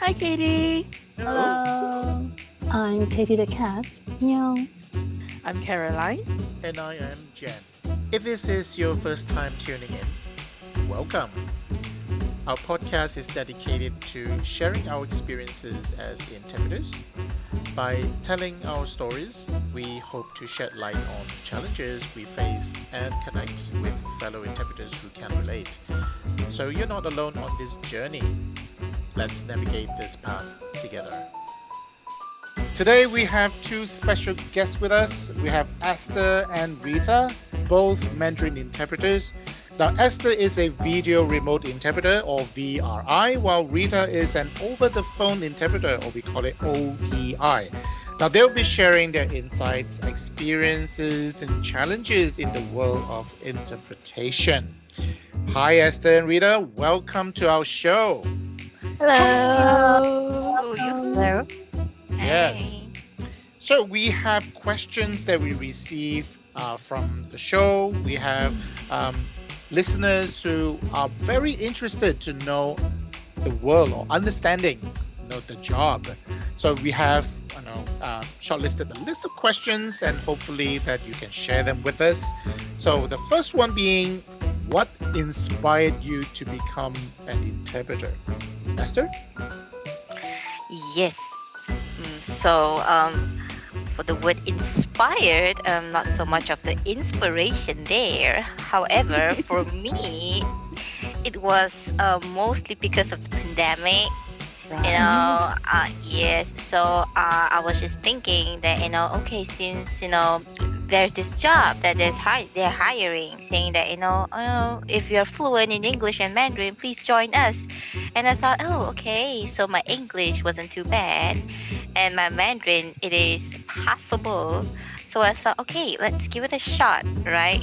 Hi, Katie. Hello. Hello, I'm Katie the cat. Meow. I'm Caroline. And I am Jen. If this is your first time tuning in, welcome. Our podcast is dedicated to sharing our experiences as interpreters. By telling our stories, we hope to shed light on challenges we face and connect with fellow interpreters who can relate. So you're not alone on this journey. Let's navigate this path together. Today we have two special guests with us. We have Esther and Rita, both Mandarin interpreters. Now, Esther is a video remote interpreter or VRI, while Rita is an over the phone interpreter or we call it OPI. Now, they'll be sharing their insights, experiences, and challenges in the world of interpretation. Hi, Esther and Rita. Welcome to our show. Hello. Hello. Yes. Hey. So we have questions that we receive from the show. We have listeners who are very interested to know the world or understanding, the job. So we have, shortlisted a list of questions, and hopefully that you can share them with us. So the first one being, what inspired you to become an interpreter? Esther? Yes. For the word inspired, not so much of the inspiration there. However, for me, it was mostly because of the pandemic. Yes. So I was just thinking that okay, since there's this job that they're hiring, saying that if you're fluent in English and Mandarin, please join us. And I thought, oh, okay. So my English wasn't too bad, and my Mandarin it is passable. So I thought, okay, let's give it a shot, right?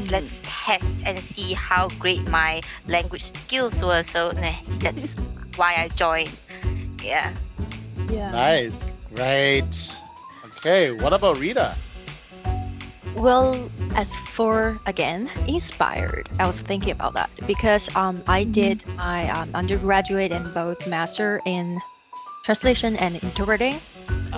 Let's test and see how great my language skills were. So that's why I joined. Yeah. Yeah. Nice. Great. Okay, what about Rita? Well, as for again inspired, I was thinking about that because I did my undergraduate and both master in translation and interpreting,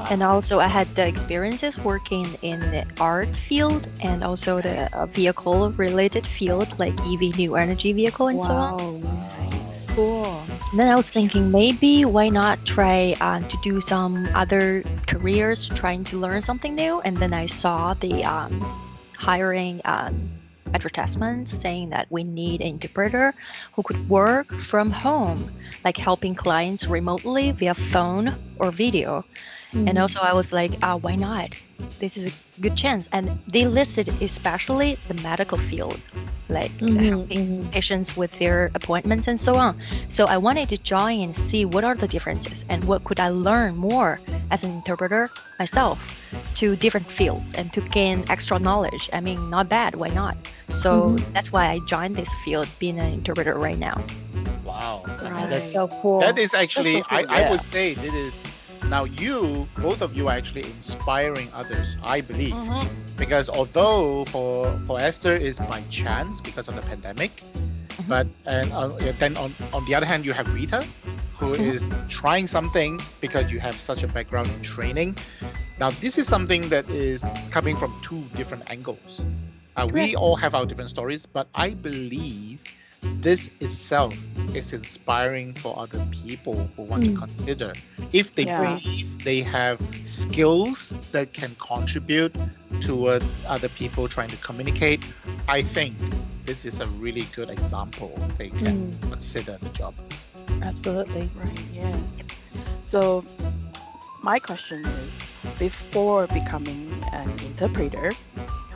and also I had the experiences working in the art field and also the vehicle related field like EV new energy vehicle and so on. Nice. Cool. And then I was thinking maybe why not try to do some other careers, trying to learn something new. And then I saw the hiring advertisements saying that we need an interpreter who could work from home, like helping clients remotely via phone or video. And also I was like, why not? This is a good chance. And they listed especially the medical field, like helping patients with their appointments and so on. So I wanted to join and see what are the differences and what could I learn more as an interpreter myself to different fields and to gain extra knowledge. I mean, not bad, why not? So that's why I joined this field, being an interpreter right now. Wow. Right. That's, So cool. that is actually, That's so cool, I yeah. would say this is, now both of you are actually inspiring others, I believe. Because although for Esther is by chance because of the pandemic, but then on the other hand you have Rita, who is trying something because you have such a background in training. Now this is something that is coming from two different angles. We all have our different stories, but I believe this itself is inspiring for other people who want to consider if they Yeah. believe they have skills that can contribute toward other people trying to communicate. I think this is a really good example. They can consider the job. Absolutely. Right. Yes. So my question is, before becoming an interpreter,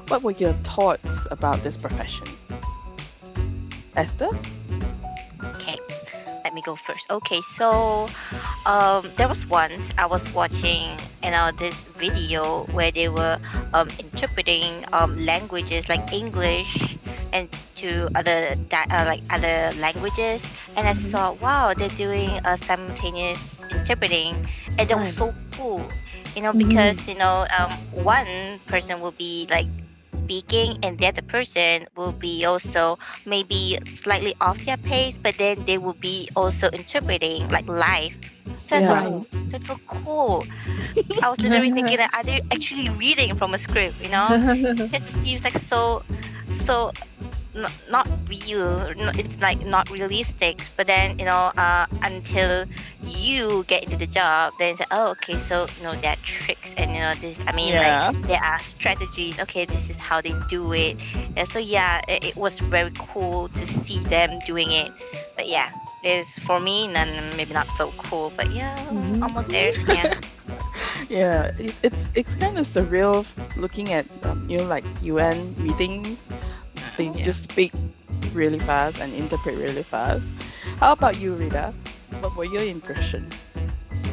what were your thoughts about this profession? Esther? Okay, let me go first. Okay, so there was once I was watching this video where they were interpreting languages like English and to other languages, and I saw, wow, they're doing a simultaneous interpreting, and that was so cool. Because one person will be like speaking and the other person will be also maybe slightly off their pace, but then they will be also interpreting like live So I thought, Yeah. oh, that's so cool. I was literally thinking that are they actually reading from a script, you know? Because it seems like so not real. It's like not realistic. But then until you get into the job, then it's like, oh, okay, so there are tricks and this. I mean, like Yeah. there are strategies. Okay, this is how they do it. So yeah, it was very cool to see them doing it. But yeah, it's for me, maybe not so cool. But yeah, Mhm. almost there. Yeah. Yeah. It's kind of surreal looking at like UN meetings. They Mhm. Yeah. just speak really fast and interpret really fast. How about you, Rita? What were your impression?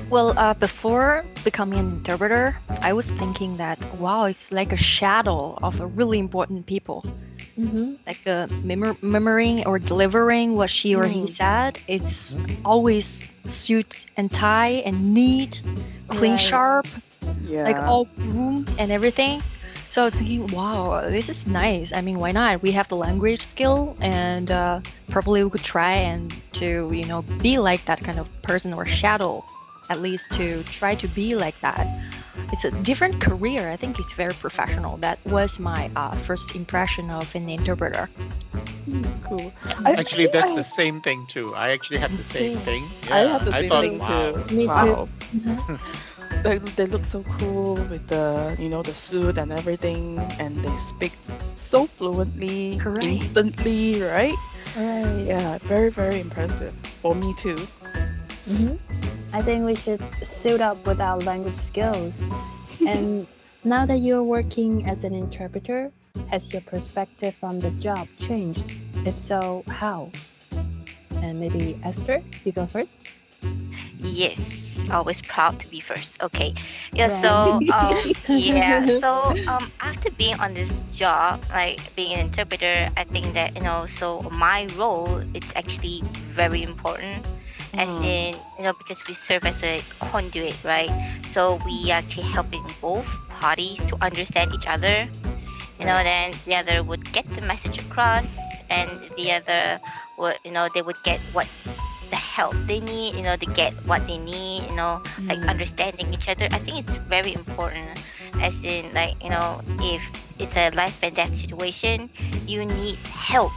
Well, before becoming an interpreter, I was thinking that wow, it's like a shadow of a really important people. Mhm. Like memorizing or delivering what she or he Mm, said. It's Mhm. always suit and tie and neat, clean, Right. sharp, like yeah. all groomed and everything. So I was thinking, wow, this is nice. I mean, why not? We have the language skill, and probably we could try and to be like that kind of person or shadow, at least to try to be like that. It's a different career. I think it's very professional. That was my first impression of an interpreter. Cool. I Actually, think that's the same thing too. I actually have the same Same. thing. I have Yeah, the I same thought, thing True. wow. too. Me too. Wow. Mhm. They look so cool with the suit and everything, and they speak so fluently, Correct. instantly, right? Right. Yeah, very, very impressive for me too. Mhm. I think we should suit up with our language skills. And now that you're working as an interpreter, has your perspective on the job changed? If so, how? And maybe Esther, you go first. Yes, always proud to be first. Okay. Yeah, so Right. yeah, so after being on this job, like being an interpreter, I think that so my role is actually very important as Mm, in, because we serve as a conduit, right? So we actually helping both parties to understand each other. right. Then the other would get the message across, and the other would, they would get what the help they need, to get what they need, like Mm, understanding each other. I think it's very important, as in, like, if it's a life and death situation, you need help.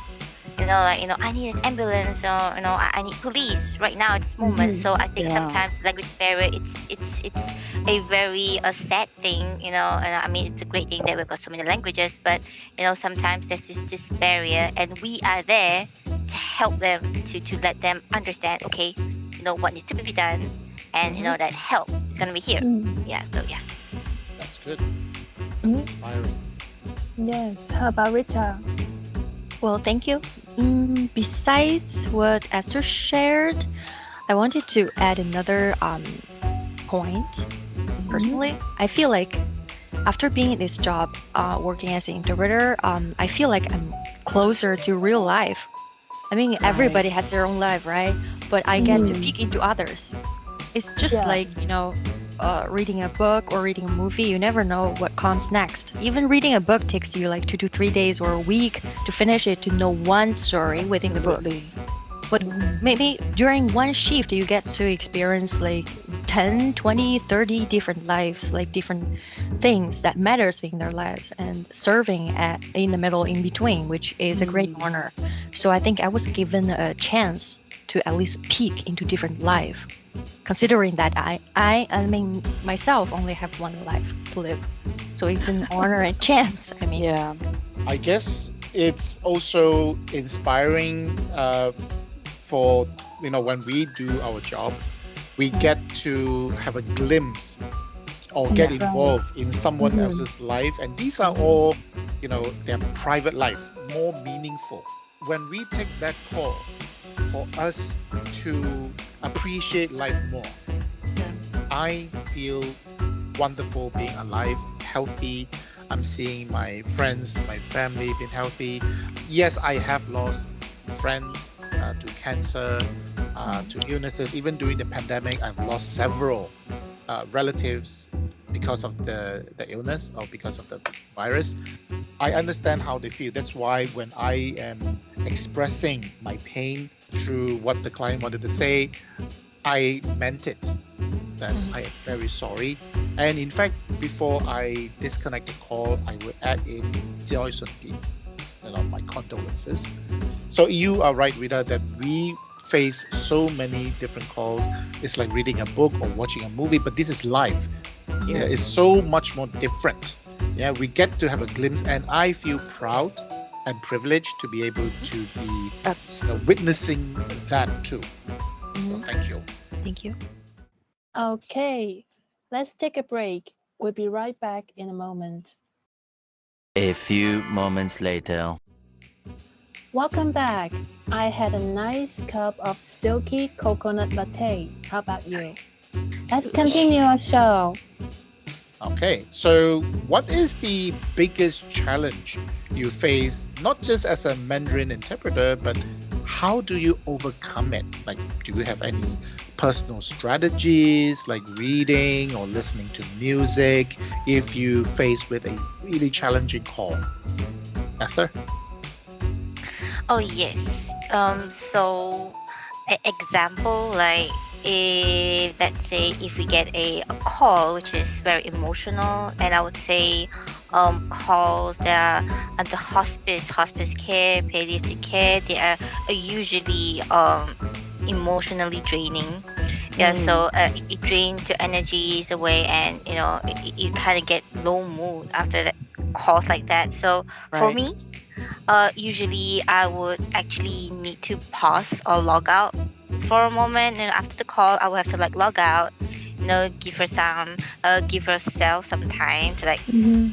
Like, I need an ambulance, or, I need police right now at this moment. Mhm. So I think yeah. sometimes language barrier, it's a very sad thing, and I mean, it's a great thing that we've got so many languages, but, sometimes there's just this barrier, and we are there to help them, to let them understand, okay, what needs to be done, and, Hmm. that help is going to be here. Mm. Yeah, so yeah. That's good. Mhm. Inspiring. Yes. How about Rita? Well, thank you. Besides what Esther shared, I wanted to add another point. Mhm. Personally, I feel like after being in this job, working as an interpreter, I feel like I'm closer to real life. I mean, Right. everybody has their own life, right? But I get to Mhm. peek into others. It's just Yeah. like, reading a book or reading a movie. You never know what comes next. Even reading a book takes you like 2 to 3 days or a week to finish it to know one story within the book. Absolutely. But Mhm. maybe during one shift, you get to experience like 10, 20, 30 different lives, like different things that matters in their lives and serving in the middle in between, which is a great Mm, honor. So I think I was given a chance to at least peek into different life, considering that I mean, myself only have one life to live. So it's an honor and chance. I mean, yeah. I guess it's also inspiring for when we do our job, we get to have a glimpse or get yeah. involved in someone Mhm. else's life, and these are all their private life, more meaningful. When we take that call for us to appreciate life more, Yeah. I feel wonderful being alive, healthy. I'm seeing my friends, my family being healthy. Yes, I have lost friends to cancer, to illnesses. Even during the pandemic, I've lost several relatives because of the illness or because of the virus. I understand how they feel. That's why when I am expressing my pain through what the client wanted to say, I meant it. then Mhm. I am very sorry. And in fact, before I disconnect the call, I will add in 节哀顺变, my condolences. So you are right, Rita, that we face so many different calls. It's like reading a book or watching a movie, but this is live. Yeah, it's so much more different. Yeah, we get to have a glimpse, and I feel proud and privileged to be able to be witnessing that too. So Mhm. thank you. Thank you. Okay, let's take a break. We'll be right back in a moment. A few moments later. Welcome back. I had a nice cup of silky coconut latte. How about you? Let's continue our show. Okay, so what is the biggest challenge you face, not just as a Mandarin interpreter, but how do you overcome it? Like, do you have any personal strategies like reading or listening to music if you face with a really challenging call? Esther? Oh yes. So example, like if let's say if we get a call which is very emotional, and I would say calls that are at the hospice care, palliative care, they are usually emotionally draining. Yeah, so it drains your energies away, and you kind of get low mood after that calls like that. So for Right. me, usually I would actually need to pause or log out for a moment, and after the call, I will have to like log out, give herself some time to like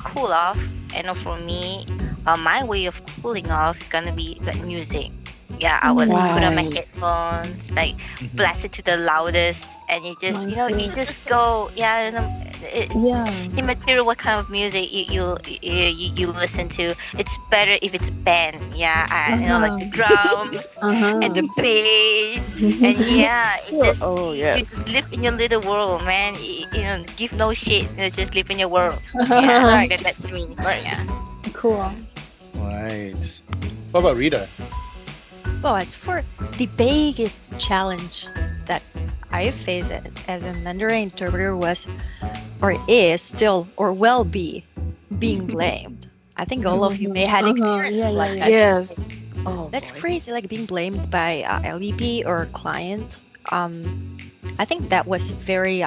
cool off. And for me, my way of cooling off is gonna be like music. Yeah, I would put on my Right. headphones, like Mhm. blast it to the loudest, and you just, you just go. Yeah, it's Yeah. immaterial what kind of music you listen to. It's better if it's a band. Yeah, like the drums and the bass, and yeah, Oh, you yes. just live in your little world, man. Give no shit. Just live in your world. Yeah, that's me. Nice. Yeah. Cool. Right. What about Rita? Well, as for the biggest challenge that I face as a Mandarin interpreter was, or is still, or will be, being blamed. I think all of you may had experiences like that. Yes. Oh, That's boy. crazy, like being blamed by LEP or client. I think that was very,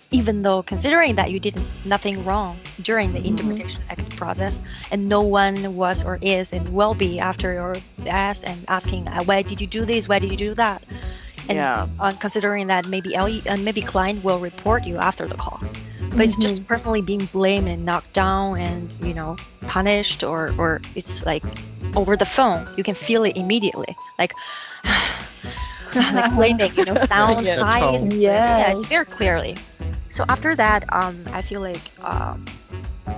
even though considering that you did nothing wrong during the interpretation process, and no one was or is and will be after your ass and asking, why did you do this? Why did you do that? And Yeah. considering that maybe client will report you after the call. But it's just personally being blamed and knocked down and punished, or it's like over the phone. You can feel it immediately, like like blaming, sound, Yeah, the size. tone. Yeah, Yes. it's very clearly. So after that, I feel like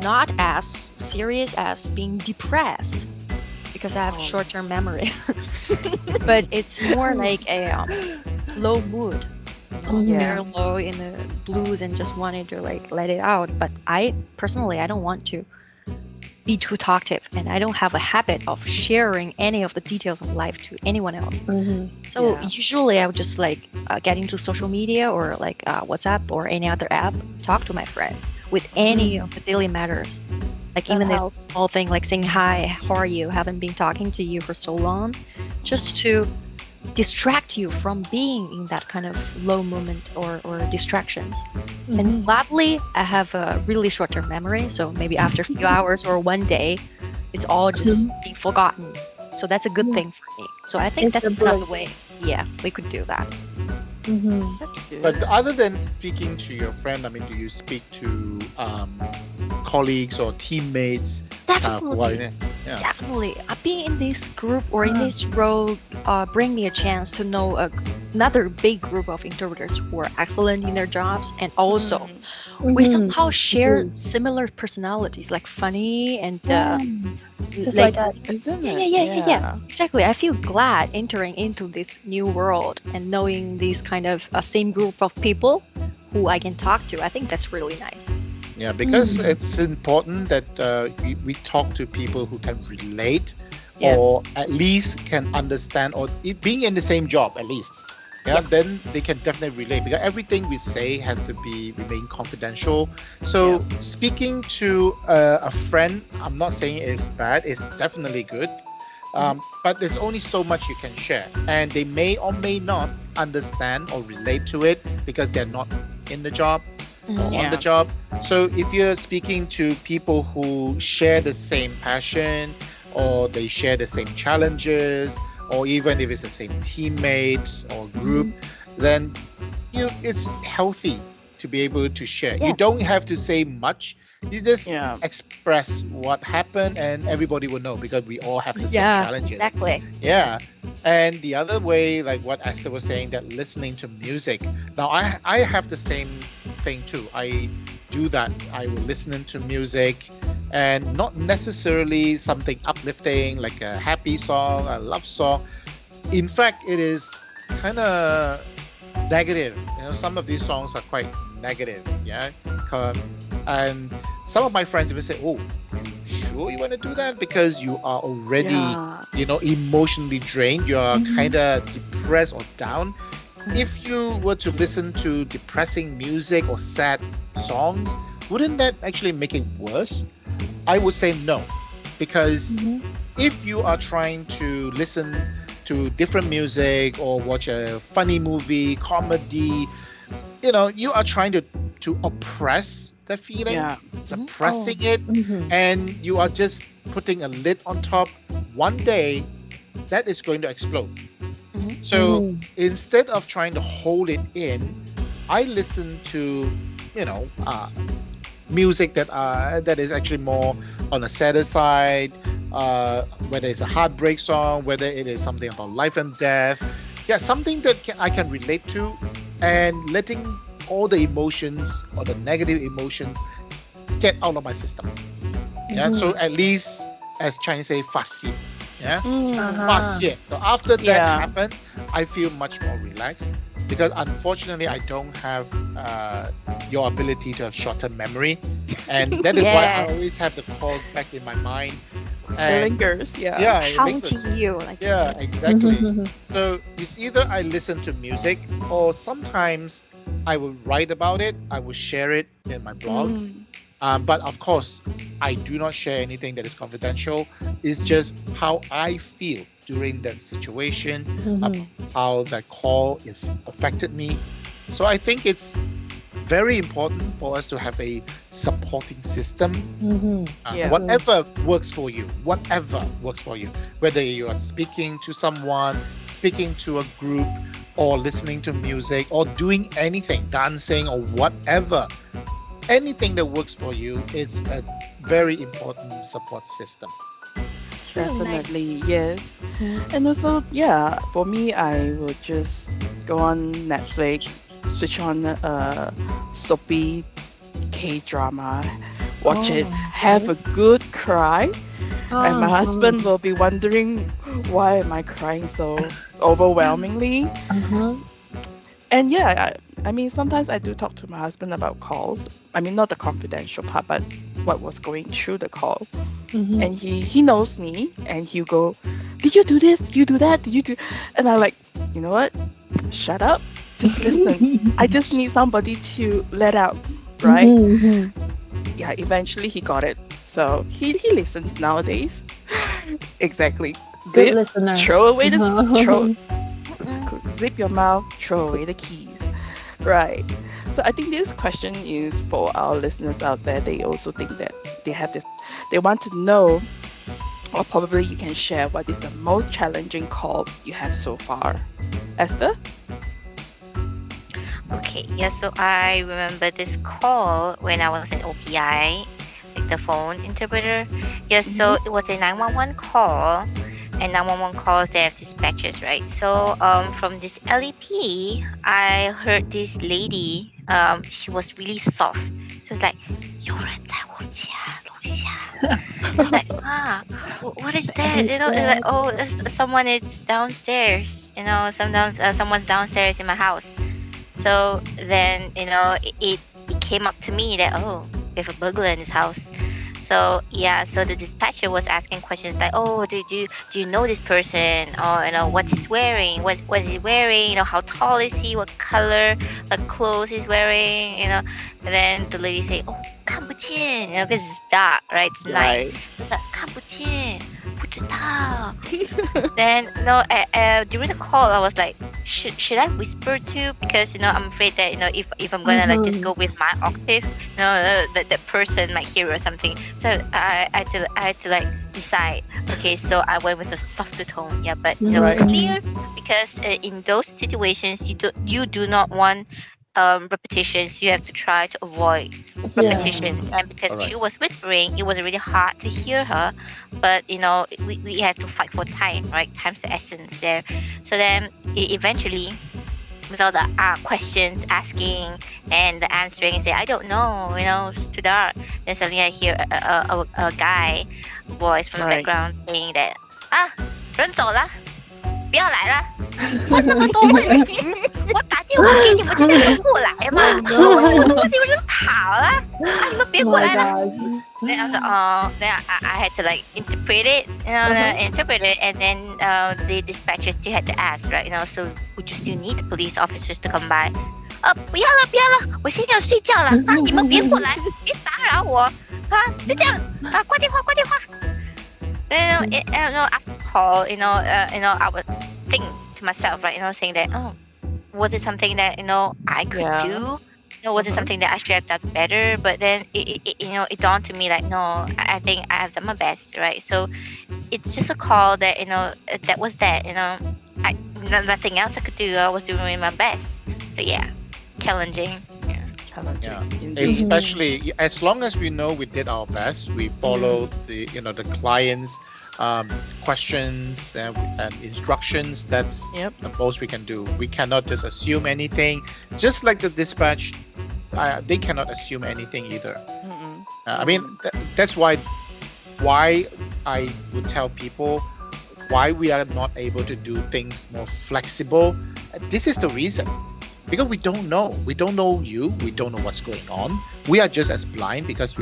not as serious as being depressed because I have Oh. short-term memory, but it's more like a low mood. Yeah. Very low in the blues and just wanted to like let it out. But I personally, I don't want to be too talkative, and I don't have a habit of sharing any of the details of life to anyone else. So Yeah. usually I would just like get into social media or like WhatsApp or any other app, talk to my friend with any of the daily matters. Like That even this helps. small thing like saying hi, how are you? Haven't been talking to you for so long, just to distract you from being in that kind of low moment or distractions. And gladly, I have a really short-term memory, so maybe after a few hours or one day, it's all just being forgotten. So that's a good Yeah. thing for me. So I think It's that's a one of the bliss. way. Yeah, we could do that. That's good. But other than speaking to your friend, I mean, do you speak to colleagues or teammates? Definitely. Yeah. Definitely. Being in this group or in this role bring me a chance to know another big group of interpreters who are excellent in their jobs, and also we somehow share similar personalities, like funny and Just like that. Isn't it? yeah. Exactly. I feel glad entering into this new world and knowing these kind of same group of people who I can talk to. I think that's really nice. Yeah, because it's important that we talk to people who can relate Yes. or at least can understand, or being in the same job at least. yeah, then they can definitely relate because everything we say has to be remain confidential. Yeah. So speaking to a friend, I'm not saying it's bad, it's definitely good. Mhm. But there's only so much you can share, and they may or may not understand or relate to it because they're not in the job or on the Yeah. job. So if you're speaking to people who share the same passion or they share the same challenges, or even if it's the same teammates or group, Mhm. then it's healthy to be able to share. You Yeah. don't have to say much. You just Yeah. express what happened and everybody will know because we all have the same Yeah, challenges. exactly. Yeah. And the other way, like what Esther was saying, that listening to music. Now I have the same thing too. I do that. I will listen to music and not necessarily something uplifting like a happy song, a love song. In fact, it is kind of negative. Some of these songs are quite negative. Yeah. And some of my friends even say, "Oh, you sure you want to do that? Because you are already, Yeah. emotionally drained. You are Mhm. kind of depressed or down. Mm. If you were to listen to depressing music or sad songs, wouldn't that actually make it worse?" I would say no, because Mhm. if you are trying to listen to different music or watch a funny movie, comedy, you are trying to oppress the feeling, Yeah. Oh. suppressing it, Mhm. and you are just putting a lid on top. One day that is going to explode. Mhm. So Mhm. instead of trying to hold it in, I listen to you know uh, music that is actually more on a sadder side, whether it's a heartbreak song, whether it is something about life and death. Yeah, something that I can relate to, and letting all the emotions or the negative emotions get out of my system. Yeah, so Mhm. at least, as Chinese say, 发泄. Yeah, Mm. Uh-huh. 发泄. So after that Yeah. happened, I feel much more relaxed because unfortunately I don't have your ability to have short-term memory, and that is why I Yeah, always have the calls back in my mind, It and lingers. Yeah. yeah, it haunting lingers. you like Yeah, that. exactly. So it's either I listen to music or sometimes I will write about it. I will share it in my blog. Mm. But of course, I do not share anything that is confidential. It's just how I feel during that situation, Mhm. how that call is affected me. So I think it's very important for us to have a supporting system. Mhm. Yeah. True. Whatever works for you, whether you are speaking to someone, speaking to a group, or listening to music, or doing anything, dancing, or whatever, anything that works for you, it's a very important support system. It's really nice. Definitely. Yes. Yes. And also, yeah, for me, I will just go on Netflix, switch on soapy K drama, watch it, Oh, have okay. a good cry, and my Uh-huh. husband will be wondering why am I crying so overwhelmingly. Uh-huh. And yeah, I mean, sometimes I do talk to my husband about calls. I mean, not the confidential part, but what was going through the call. Mhm. And he knows me, and he'll go, "Did you do this? Did you do that? Did you do?" And I'm like, you know what? Shut up. Just listen. I just need somebody to let out, right? Mhm. Mhm. Yeah. Eventually, he got it. So he listens nowadays. Exactly. Good Zip. listener. Throw away the throw. Uh-huh. Mm-mm. Zip your mouth. Throw away the keys. Right. So I think this question is for our listeners out there. They also think that they have this, they want to know, or probably you can share what is the most challenging call you have so far. Esther? Okay, yeah, so I remember this call when I was in OPI, like the phone interpreter. Yeah, Mm-hmm. so it was a 911 call, and 911 calls they have dispatchers, right? So from this LEP, I heard this lady, she was really soft. So it's like, 有人在我家楼下. I was like, what is that? Is It's like, that? oh, someone is downstairs. Someone's downstairs in my house. So then, it came up to me that, oh, we have a burglar in his house. So yeah, so the dispatcher was asking questions like, "Oh, do you know this person? Or what's he's wearing? What is he wearing? How tall is he? What color like clothes he's wearing? And then the lady say, "Oh, 看不见, because it's dark, right? It's night. Right. It's like 看不见, 不知道." Then during the call, I was like, should I whisper too? Because I'm afraid that if I'm gonna like just go with my octave, the person might hear or something. So I had to like decide. Okay, so I went with a softer tone. Yeah, but Right. clear, because in those situations you do not want repetitions. You have to try to avoid Yeah. repetitions, and because Alright. she was whispering, it was really hard to hear her. But we have to fight for time, right? Time's the essence there. So then eventually, with all the questions asking and the answering, say I don't know, it's too dark. Then suddenly I hear a guy voice from the Right. background saying that 人走了，不要来了，问那么多问题，我打电话给你们，就叫你们过来嘛，你们跑了，你们别 Oh 过 my 来了。 god. Then I was like, oh, then I had to like interpret it, interpret it, and then the dispatcher still had to ask, right? So would you still need the police officers to come by? 不要了，不要了，我现在要睡觉了啊！你们别过来，别打扰我啊！就这样啊，挂电话，挂电话。Then after the call, I would think to myself, right? Saying that, oh, was it something that I could Yeah. do? Was it something that I should have done better? But then it dawned to me like, no, I think I have done my best, right? So it's just a call that that was that. Nothing else I could do. I was doing my best. So yeah, challenging. Yeah. Challenging. Yeah. Indeed. Especially as long as we know we did our best, we followed the client's questions and instructions. That's Yep. the most we can do. We cannot just assume anything. Just like the dispatch, they cannot assume anything either. Mm-mm. I mean, that's why I would tell people why we are not able to do things more flexible. This is the reason. Because we don't know. We don't know you. We don't know what's going on. We are just as blind because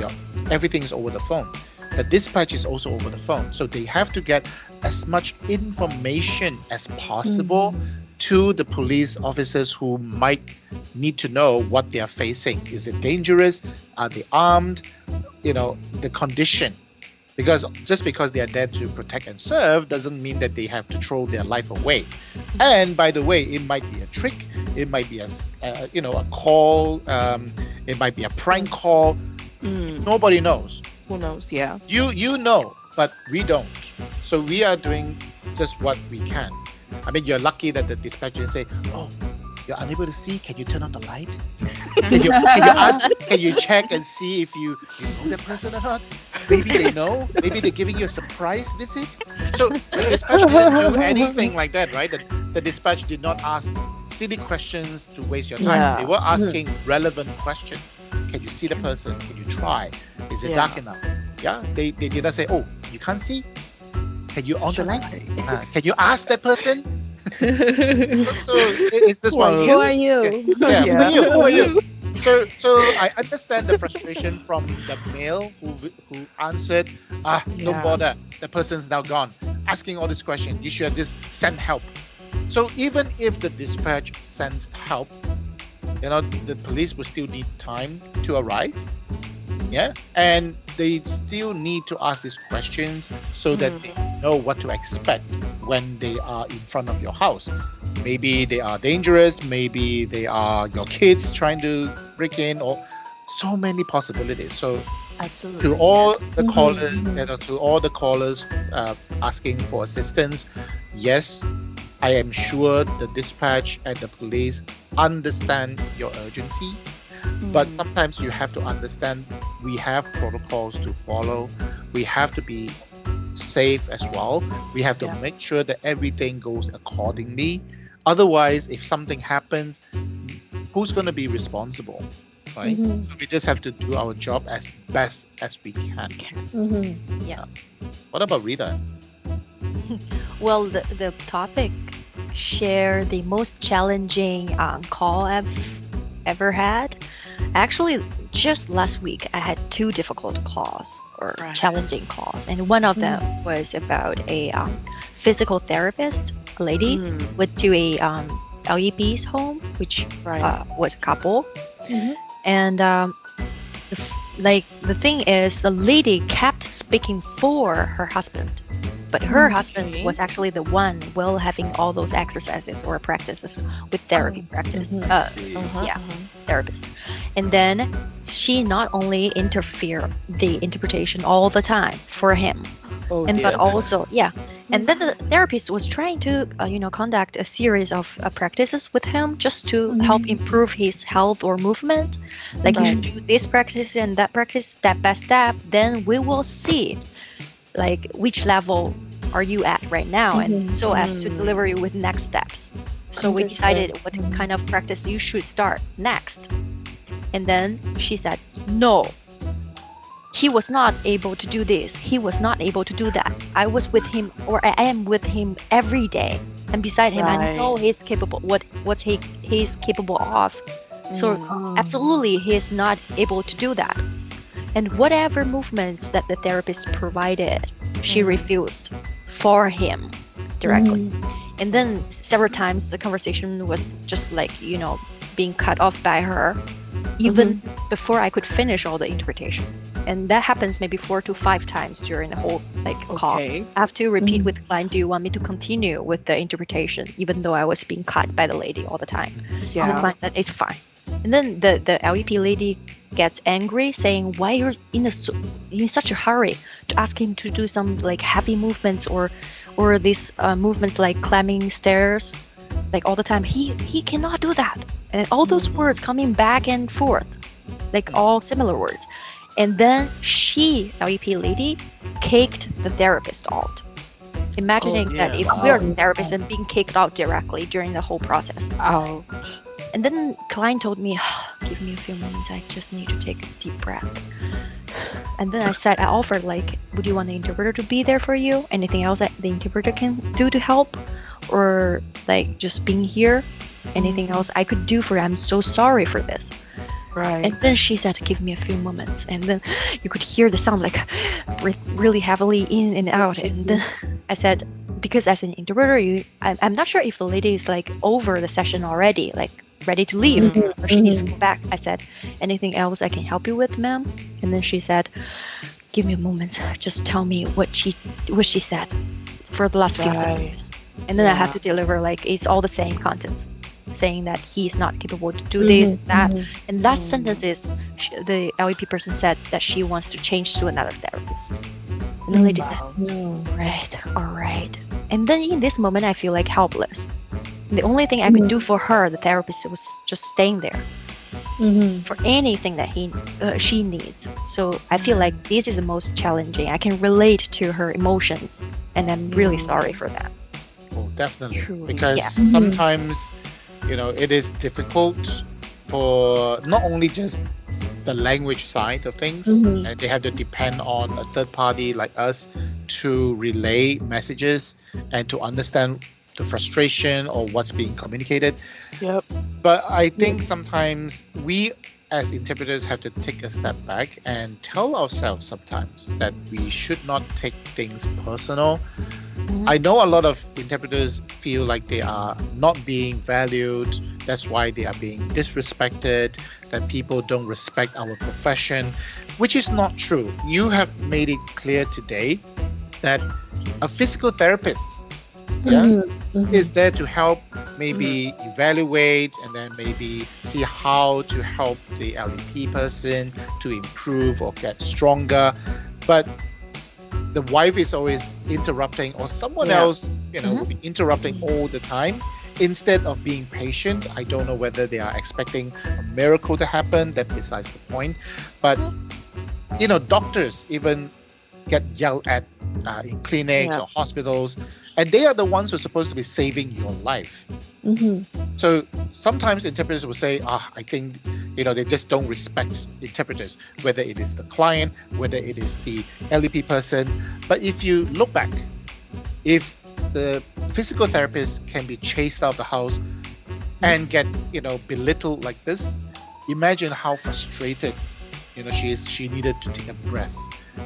everything is over the phone. The dispatch is also over the phone. So they have to get as much information as possible to the police officers who might need to know what they are facing. Is it dangerous? Are they armed? The condition. Because just because they are there to protect and serve doesn't mean that they have to throw their life away. And by the way, it might be a trick. It might be a call. It might be a prank call. Nobody knows. Who knows? Yeah. You know, but we don't. So we are doing just what we can. I mean, you're lucky that the dispatcher say, "Oh, you're unable to see. Can you turn on the light? Can you ask? Can you check and see if you know that person or not? Maybe they know. Maybe they're giving you a surprise visit." So the dispatch didn't do anything like that, right? The dispatch did not ask silly questions to waste your time. Yeah. They were asking relevant questions. Can you see the person? Can you try? Is it dark enough? Yeah. They did not say, "Oh, you can't see. Can you on the light? Can you ask that person?" So it's this one. Who are you? Yeah, Yeah. who are you? So I understand the frustration from the male who answered, don't Yeah. bother, the person's now gone, asking all these questions. You should have just sent help. So even if the dispatch sends help, the police will still need time to arrive. Yeah, and they still need to ask these questions so that they know what to expect when they are in front of your house. Maybe they are dangerous, maybe they are your kids trying to break in, or so many possibilities. So Absolutely. to all yes. the callers, to all the callers asking for assistance, yes, I am sure the dispatch and the police understand your urgency. But sometimes you have to understand we have protocols to follow. We have to be safe as well. We have to Yeah. make sure that everything goes accordingly. Otherwise, if something happens, who's going to be responsible? Right? So we just have to do our job as best as we can. What about Rita? Well, the topic share the most challenging call I've ever had. I actually just last week I had two difficult calls or Right. challenging calls, and one of them was about a physical therapist, a lady, Mm, went to a LEP's home, which right. was a couple, Mhm. and the thing is, the lady kept speaking for her husband, but her husband Okay. was actually the one will having all those exercises or practices with therapy practice. Mhm. See. Yeah, therapist. And then she not only interfere the interpretation all the time for him, Oh and but dear. also and then the therapist was trying to conduct a series of practices with him just to help improve his health or movement, like you should do this practice and that practice step by step, then we will see like which level are you at right now, and so as to deliver you with next steps. So we decided what kind of practice you should start next. And then she said, no, he was not able to do this. He was not able to do that. I was with him, or I am with him every day. And beside him, I know Right. he's capable, what he's capable of. So absolutely, he is not able to do that. And whatever movements that the therapist provided, she refused for him directly. And then several times the conversation was just like, being cut off by her, even before I could finish all the interpretation. And that happens maybe 4 to 5 times during the whole call. Okay. I have to repeat with the client, do you want me to continue with the interpretation, even though I was being cut by the lady all the time? And the Yeah. client said, it's fine. And then the LEP lady gets angry, saying, why you're in such a hurry to ask him to do some like heavy movements or these movements like climbing stairs, like all the time. He cannot do that. And all those words coming back and forth, like all similar words. And then LEP lady, kicked the therapist out. Imagining that dear. if we are the therapist and being kicked out directly during the whole process. Ouch. And then client told me, give me a few moments, I just need to take a deep breath. And then I offered like, would you want the interpreter to be there for you? Anything else that the interpreter can do to help? Or like just being here? Anything else I could do for you? I'm so sorry for this. Right. And then she said, give me a few moments. And then you could hear the sound like breathe really heavily in and out. And then I said, because as an interpreter, I'm not sure if the lady is like over the session already, like ready to leave, or she needs to go back. I said, anything else I can help you with, ma'am? And then she said, give me a moment. Just tell me what she said for the last few sentences. And then I have to deliver like it's all the same contents, saying that he's not capable to do this and that. And last sentence is the LEP person said that she wants to change to another therapist. And the lady said, all right. And then in this moment, I feel like helpless. And the only thing I could do for her, the therapist, was just staying there for anything that she needs. So I feel like this is the most challenging. I can relate to her emotions, and I'm really sorry for that. Oh, definitely. Truly. Because Yeah. sometimes, it is difficult for not only just the language side of things, and they have to depend on a third party like us to relay messages and to understand the frustration or what's being communicated. Yep. But I think sometimes we as interpreters have to take a step back and tell ourselves sometimes that we should not take things personal. I know a lot of interpreters feel like they are not being valued. That's why they are being disrespected, that people don't respect our profession, which is not true. You have made it clear today that a physical therapist is there to help maybe evaluate and then maybe see how to help the LEP person to improve or get stronger. But the wife is always interrupting, or someone else, will be interrupting all the time. Instead of being patient, I don't know whether they are expecting a miracle to happen. That besides the point. But doctors even get yelled at in clinics or hospitals, and they are the ones who are supposed to be saving your life. So sometimes interpreters will say, I think they just don't respect interpreters, whether it is the client, whether it is the LEP person. But if you look back, if the physical therapist can be chased out of the house and get belittled like this, imagine how frustrated she needed to take a breath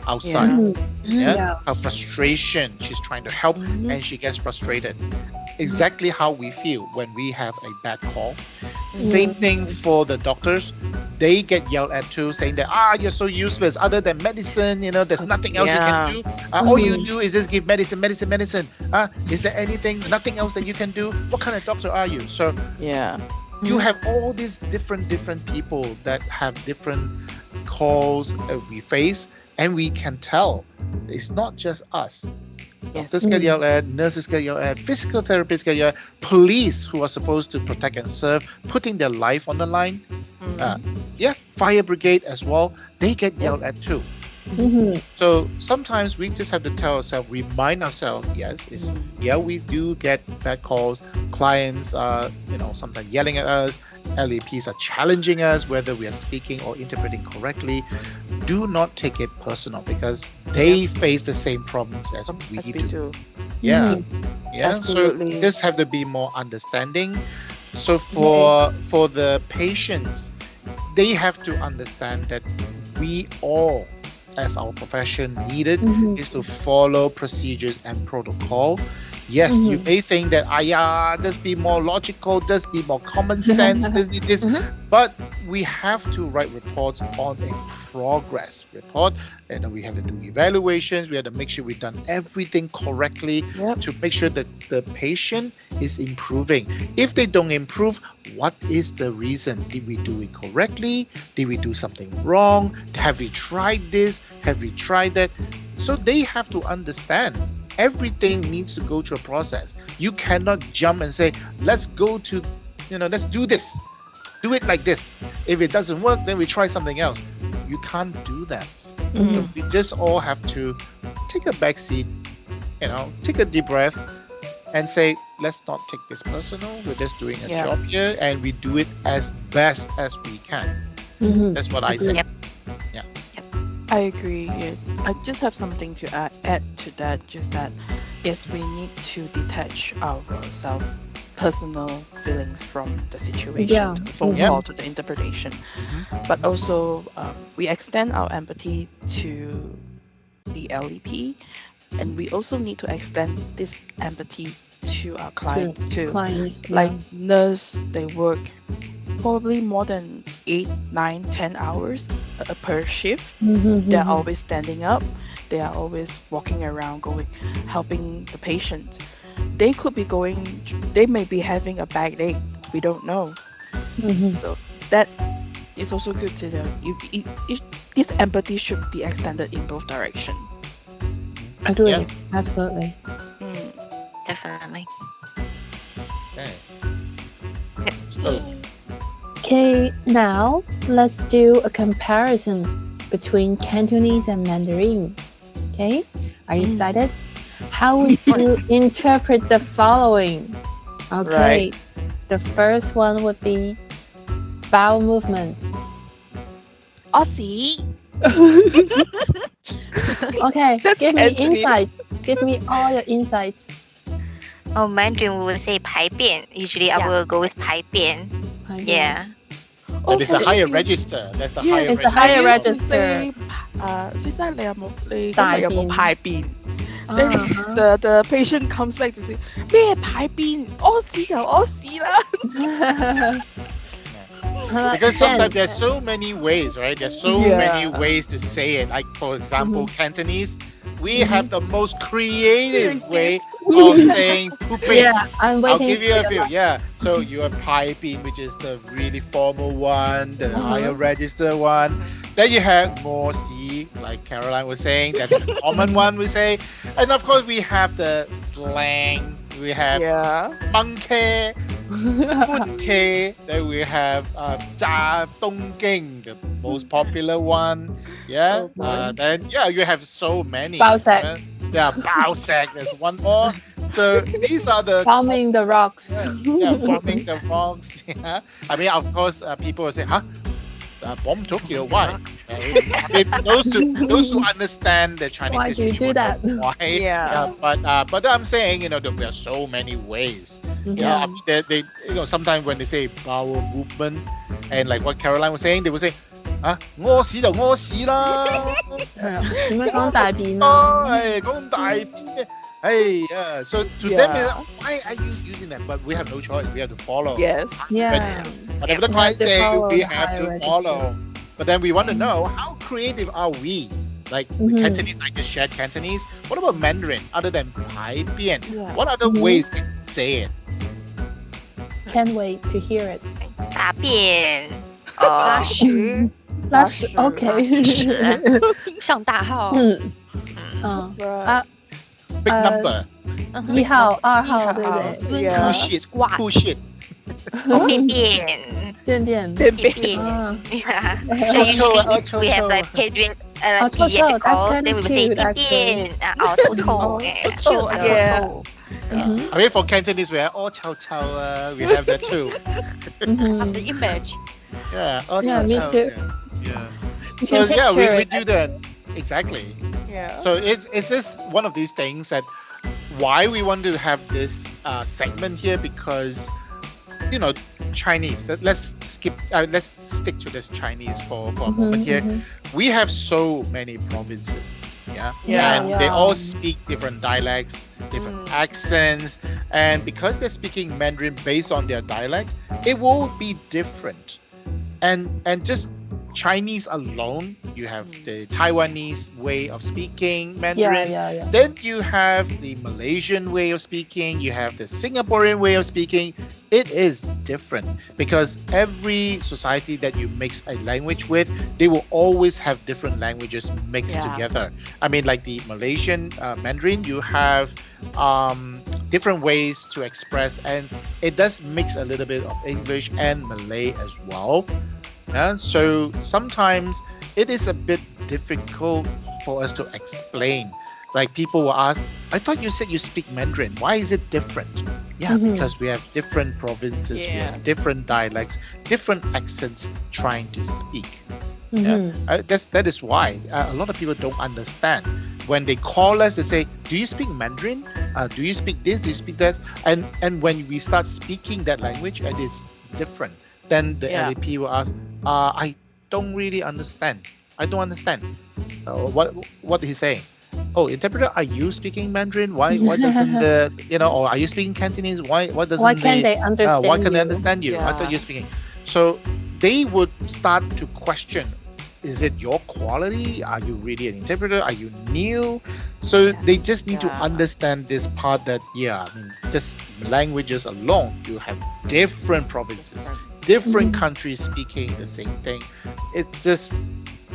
outside. Yeah. Yeah, Yeah. her frustration. She's trying to help, Mhm. and she gets frustrated. Exactly how we feel when we have a bad call. Same thing for the doctors. They get yelled at too, saying that you're so useless. Other than medicine, there's nothing else you can Yeah. do. All you do is just give medicine, medicine, medicine. Is there nothing else that you can do? What kind of doctor are you? So Yeah. you have all these different people that have different calls we face, and we can tell it's not just us. Yes. Doctors get yelled at, nurses get yelled at, physical therapists get yelled at, police who are supposed to protect and serve, putting their life on the line. Fire brigade as well, they get yelled at too. So sometimes we just have to tell ourselves, remind ourselves, we do get bad calls. Clients are, sometimes yelling at us. LEPs are challenging us whether we are speaking or interpreting correctly. Do not take it personal, because they face the same problems as we As we do. do. Yeah. Yeah. Absolutely. So just have to be more understanding. So for the patients, they have to understand that we all, as our profession, needed is to follow procedures and protocol. Yes, you may think that just be more logical, just be more common sense, this. But we have to write reports on a progress report, and we have to do evaluations. We have to make sure we've done everything correctly to make sure that the patient is improving. If they don't improve, what is the reason? Did we do it correctly? Did we do something wrong? Have we tried this? Have we tried that? So they have to understand everything needs to go through a process. You cannot jump and say, let's go to, let's do this. Do it like this. If it doesn't work, then we try something else. You can't do that. So we just all have to take a back seat, take a deep breath and say, let's not take this personal. We're just doing a job here, and we do it as best as we can. That's what I say. Yep. Yeah. I agree. Yes, I just have something to add to that. Just that, yes, we need to detach our personal feelings from the situation, to the phone call, to the interpretation. But also, we extend our empathy to the LEP, and we also need to extend this empathy to our clients too. Like nurse, they work probably more than 8, 9, 10 hours per shift. They're always standing up. They are always walking around, helping the patient. They may be having a bad day. We don't know. So that is also good to know. This empathy should be extended in both directions. Agree. Yeah. Absolutely. Definitely. Okay. Yep. So, Okay, now let's do a comparison between Cantonese and Mandarin. Okay, are you excited? How would you interpret the following? Okay, the first one would be bowel movement. Aussie. Okay, give me Cantonese. insight. Give me all your insights. Oh, Mandarin we will say 排便. Usually I will go with 排便. Yeah. but it's a higher register. That's the higher it's the register. higher I used to register. say, 先生你今日有冇排便？ Then Uh-huh. the patient comes back to say 咩排便？屙屎就屙屎啦。 Because sometimes there's so many ways, right? There's so many ways to say it. Like, for example, Cantonese, we have the most creative way of saying pooping. Yeah, I'm I'll waiting. give you a few. Yeah. So you have piping, which is the really formal one, the higher register one. Then you have more C, like Caroline was saying. That's the common one we say. And of course, we have the slang. We have monkey, food then we have 炸东京, the most popular one. Yeah. Then you have so many. 包石. Bao sec. There's one more. So these are the Bombing the rocks. bombing the rocks. Yeah. I mean, of course, people will say, huh? Bomb Tokyo? Why? I mean, those who understand the Chinese Why do you history do would know that? why. But I'm saying, there are so many ways. I mean, they sometimes when they say bowel movement, and like what Caroline was saying, they would say 啊，屙屎就屙屎啦，係啊，點解講大便哦，啊？係講大便嘅，哎呀，so to them is why are you using them? But we have no choice. We have to follow. Yes. Yeah. Whatever the We have client to say, follow we the have to higher follow. registers. But then we want to know how creative are we? Like Cantonese, I just shared Cantonese. What about Mandarin? Other than 排便, Yeah. what other ways can you say it? Can't wait to hear it. 大便，拉屎， That's 拉屎 okay. 上大号，嗯 Right. Big number. 1号、2号，对不对？蹲 Yeah. 坑 Push it. squat， Push it. 便便。便便。便便便。便。啊 So usually if we have like pediatric Oh, 臭臭, that's pediatrical, kinda then we will say cute, 便便啊，臭臭，哦哎臭臭 yeah. Mhm. I mean, for Cantonese, we are all chow chow. We have that too. Mhm. the image， Yeah, all Yeah, chow me chow. too. Yeah. You So can yeah, picture we it. do that exactly. Yeah. So it's just one of these things that why we want to have this segment here because you know Chinese. Let's skip. Let's stick to this Chinese for a moment here. We have so many provinces. Yeah. Yeah. And they all speak different dialects, different accents, and because they're speaking Mandarin based on their dialect, it will be different. And just Chinese alone, you have the Taiwanese way of speaking Mandarin. Yeah. Then you have the Malaysian way of speaking, you have the Singaporean way of speaking. It is different because every society that you mix a language with, they will always have different languages mixed Yeah. together. I mean, like the Malaysian Mandarin, you have different ways to express, and it does mix a little bit of English and Malay as well. Yeah, so sometimes it is a bit difficult for us to explain. Like people will ask, I thought you said you speak Mandarin. Why is it different? Yeah, because we have different provinces, we Yeah. have different dialects, different accents trying to speak. Mhm. That is why a lot of people don't understand. When they call us, they say, "Do you speak Mandarin? Do you speak this? Do you speak that?" And when we start speaking that language, it is different. Then the Yeah. LAP will ask, "I don't really understand. I don't understand. What he's saying." Oh, interpreter, are you speaking Mandarin? Why doesn't the or are you speaking Cantonese? Why doesn't Why can't they they understand why can't they you? understand you? I Yeah. thought you're speaking. So they would start to question, is it your quality? Are you really an interpreter? Are you new? So they just need to Yeah. understand this part that, I mean, just languages alone, you have different provinces, different countries speaking the same thing. It's just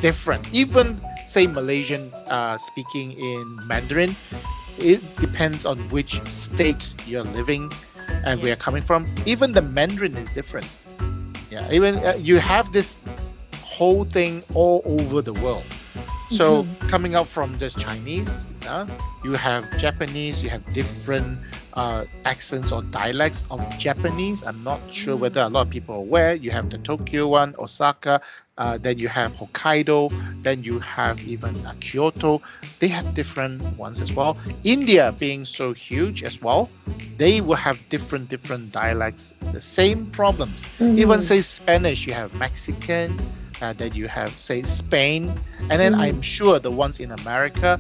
different. Even say Malaysian speaking in Mandarin, it depends on which state you're living and where you're coming from. Even the Mandarin is different. Yeah, even you have this whole thing all over the world. So coming out from just Chinese, you have Japanese, you have different accents or dialects of Japanese. I'm not sure whether a lot of people are aware. You have the Tokyo one, Osaka, then you have Hokkaido, then you have even Kyoto. They have different ones as well. India being so huge as well, they will have different dialects, the same problems. Even say Spanish, you have Mexican, then you have say Spain, and then I'm sure the ones in America,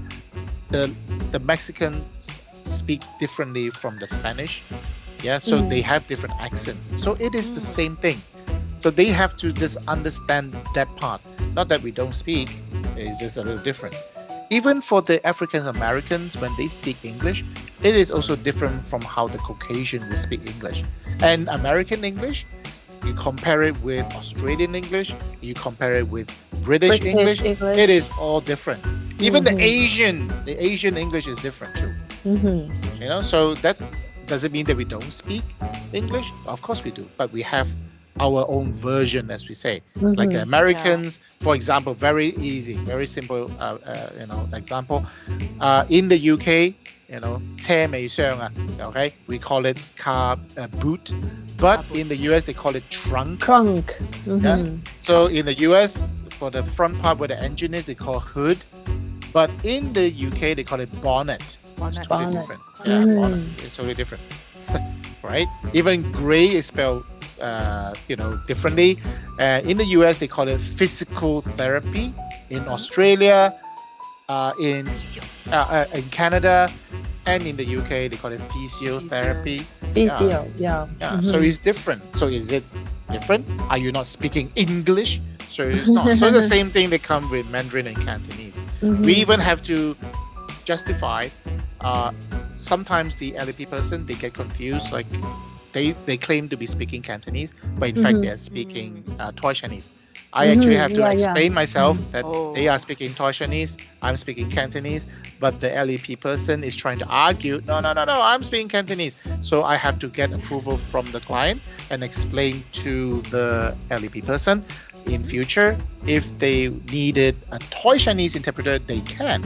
the Mexicans speak differently from the Spanish. Yeah, so they have different accents. So it is the same thing. So they have to just understand that part. Not that we don't speak, it's just a little different. Even for the African Americans, when they speak English, it is also different from how the Caucasian will speak English. And American English, you compare it with Australian English, you compare it with British English, it is all different. Even the Asian English is different too. So that does it mean that we don't speak English? Of course we do, but we have our own version, as we say. Like the Americans, for example, very easy, very simple, example. In the UK, 車尾箱啊, okay, we call it car boot, but in the US they call it trunk. Yeah? So in the US, for the front part where the engine is, they call hood, but in the UK they call it bonnet. It's totally different. Yeah, bonnet. It's totally different. Right? Even grey is spelled differently. In the US, they call it physical therapy. In Australia, in Canada, and in the UK, they call it physiotherapy. Physio, yeah. Yeah, so it's different. So is it different? Are you not speaking English? So it's not. So the same thing that come with Mandarin and Cantonese. We even have to justify. Sometimes the LAP person, they get confused. Like they claim to be speaking Cantonese, but in fact they are speaking Toy Chinese. I actually have to explain myself that they are speaking Toy Chinese, I'm speaking Cantonese, but the LEP person is trying to argue, no, I'm speaking Cantonese. So I have to get approval from the client and explain to the LEP person. In future, if they needed a Toy Chinese interpreter, they can.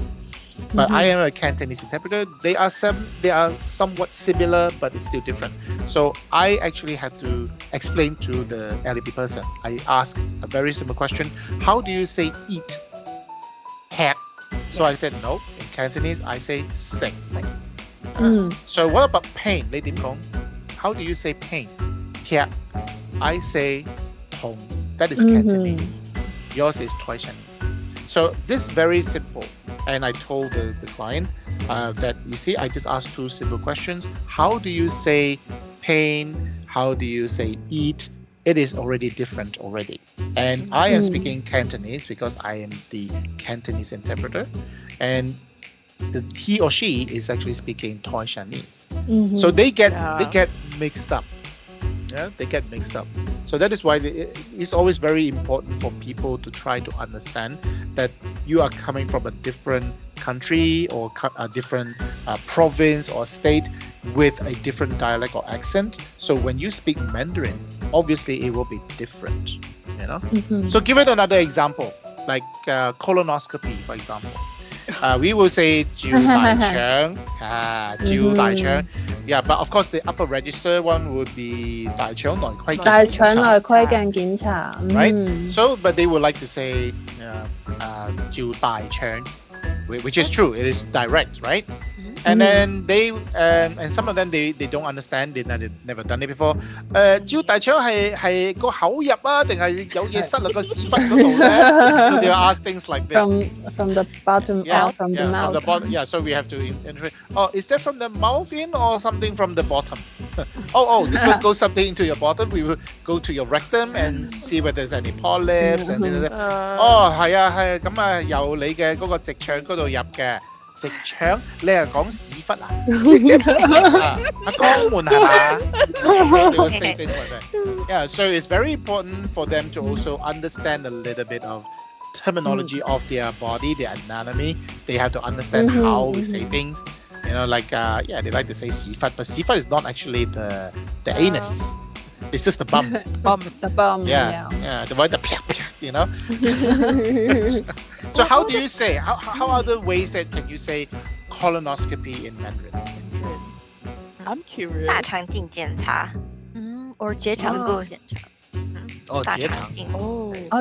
But I am a Cantonese interpreter. They are somewhat similar, but it's still different. So I actually had to explain to the LEP person. I asked a very simple question: how do you say eat? Hat. So I said no. In Cantonese, I say sing. So what about pain? How do you say pain? Tiak. I say tong. That is Cantonese. Yours is Toy Chinese. So this is very simple. And I told the client that, you see, I just asked two simple questions. How do you say pain? How do you say eat? It is already different already. And I am speaking Cantonese because I am the Cantonese interpreter. And he or she is actually speaking Toy Chinese. So they get mixed up. Yeah, they get mixed up. So that is why it's always very important for people to try to understand that you are coming from a different country or a different province or state with a different dialect or accent. So when you speak Mandarin, obviously it will be different. So give it another example, like colonoscopy, for example. We will say 照大腸, 照大腸. Yeah, but of course the upper register one would be 大腸內窺鏡檢查. 大腸內窺鏡檢查. Right? So, but they would like to say 照大腸, which is true. It is direct, right? And then and some of them they don't understand. They've never done it before. 照大腸係個口入啊，定係有嘢塞落個屎忽嗰度咧？ So they ask things like this. From the bottom or from the mouth. From the bottom. Yeah, so we have to interpret. Oh, is that from the mouth in or something from the bottom? This one goes something into your bottom. We will go to your rectum and see whether there's any polyps and things like that. 係啊，咁啊由你嘅嗰個直腸嗰度入嘅。直腸，你係講屎忽啊？肛門係嘛？ They will say things like that. Yeah, so it's very important for them to also understand a little bit of terminology of their body, their anatomy. They have to understand how we say things. Like they like to say 屎忽, but 屎忽 is not actually the anus. It's just the bum. The bum. Yeah. The one that So how do you say? How other ways that can you say colonoscopy in Mandarin? I'm curious. 大肠镜检查 or 结肠镜检查. 大结肠肠镜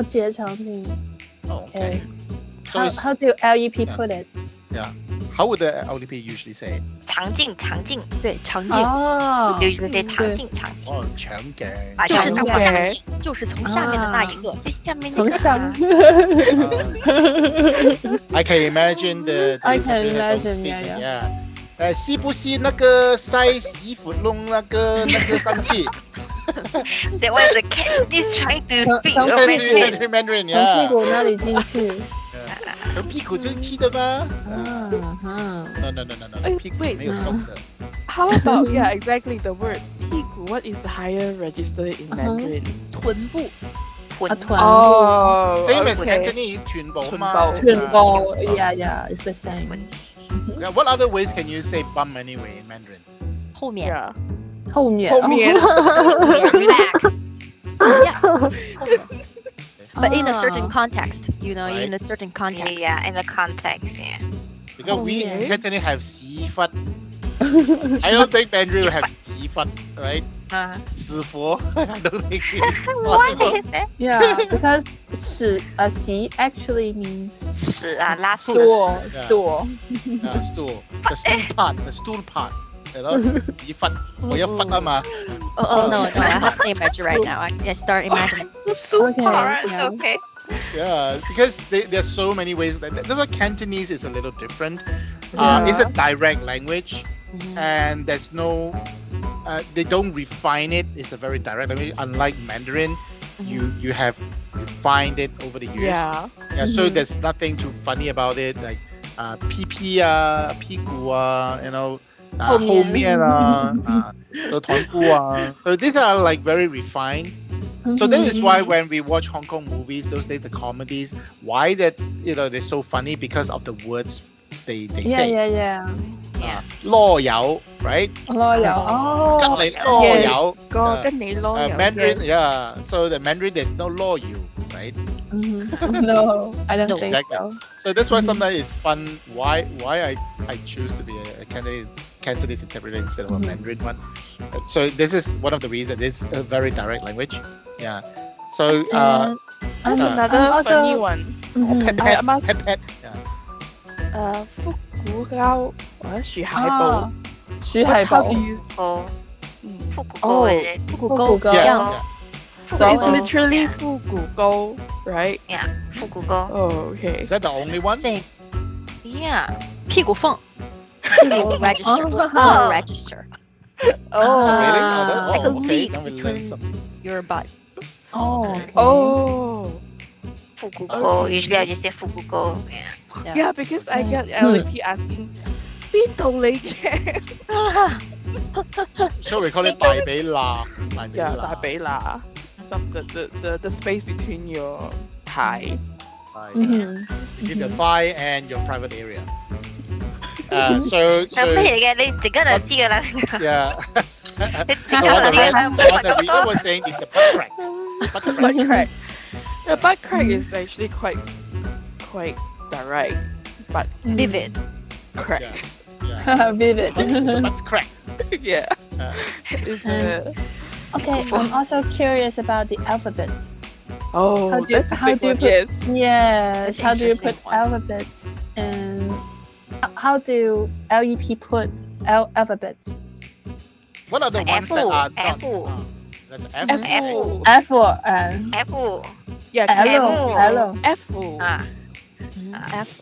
结肠镜. Okay. So How do LEP put it? Yeah. How would the LDP usually say it? 肠镜对，肠镜 you usually say 肠镜 腸鏡。就是从下面， Okay. 就是从下面的那一个。下面从上 I can imagine I can imagine, yeah. 是不是那个塞屎窟窿那個生氣？ That was the cat is trying to speak Mandarin, 从屁股那里进去。有屁股就是踢的吗？ No， 屁股没有动的。 How about exactly the word 屁股? What is the higher register in Mandarin? 臀部 臀 Oh, Same as okay. Cantonese, 臀部嘛。臀部 yeah, it's the same. What other ways can you say bum anyway in Mandarin? 后面 Yeah. 后面。后面 back. Yeah. But in a certain context, Right. in a certain context. Yeah, in the context, yeah. Because we in Okay. Cantonese have 屎忽。I don't think Mandarin will have 屎忽, right? 屎忽 I don't think it's What possible. is that? Yeah, because 洗 actually means 屎啊，拉屎的屎 stool. Stool. The stool part. you know, 屎忽，我一忽啊嘛。 Oh, no, Oh. no, I have the image right now. I start imagining. Okay. Alright, Yeah. okay. Yeah, because there's so many ways. That's why Cantonese is a little different. Yeah. It's a direct language, Mhm. and there's no. They don't refine it. It's a very direct language. Unlike Mandarin, you have refined it over the years. Yeah. Yeah, so Mhm. there's nothing too funny about it. Like, PP 啊，屁股啊，you know, 后面啊，团部啊. So these are like very refined. So that is why when we watch Hong Kong movies, those days, the comedies, why that, you know, they're so funny because of the words they Yeah, say. yeah, yeah. Yeah. 啰柚, right? 啰柚. 吉 Oh. 你啰 Yes. 柚. 個跟你攞有 Mandarin, 嘅 yeah. So the Mandarin, there's no 啰柚, right? No, I don't No. think Exactly. so. So that's why sometimes it's fun. Why I choose to be a Cantonese interpreter instead of a Mandarin one. So this is one of the reasons. It's a very direct language. Yeah. So And I'm, another I'm also funny one. Mhm. pet I pet must- pet pet. Yeah. 復古膠或者樹蟹堡 Oh, 鼠蟹 How 堡 do you Go. Mm. Fukugo, is it? 复古 复 沟 古糕 Yeah. Yeah. yeah. So it's Fukugo. literally Yeah. 復古糕, right? Yeah. Fukugo. Oh, okay. Is that the only one? Same. Yeah. 屁股缝 register. Oh. Register. Oh, Really? Ah. Like a okay. leak Then we learn between something. your butt. Oh, Okay. okay. oh. Fukugo. Okay. Usually I just say Fukugo. Yeah. Yeah, because I get LP asking 邊度嚟嘅 So we call it 大髀罅. Yeah, 大髀啦 Some the space between your thigh. Mhm. Between the thigh and your private area. So 係咩嚟嘅？你陣間就知㗎啦。 yeah. 你 So 陣間 what 就 the 知㗎 rest, 啦。 what the Rita was saying is the butt crack. Butt Butt crack. crack. The butt crack is actually quite direct. But Vivid. crack. Yeah. Yeah. Vivid. The butt crack. Yeah. Uh, It's, Okay, I'm also curious about the alphabet. oh, How do you- that's a how big do you one, put- yes. Yes. That's How do you interesting put one. alphabets? And how do LEP put alphabets? what are the ones that are not? Apple. That's F. F. Apple. F for Apple. Yeah, Hello. Hello. F. Ah. F.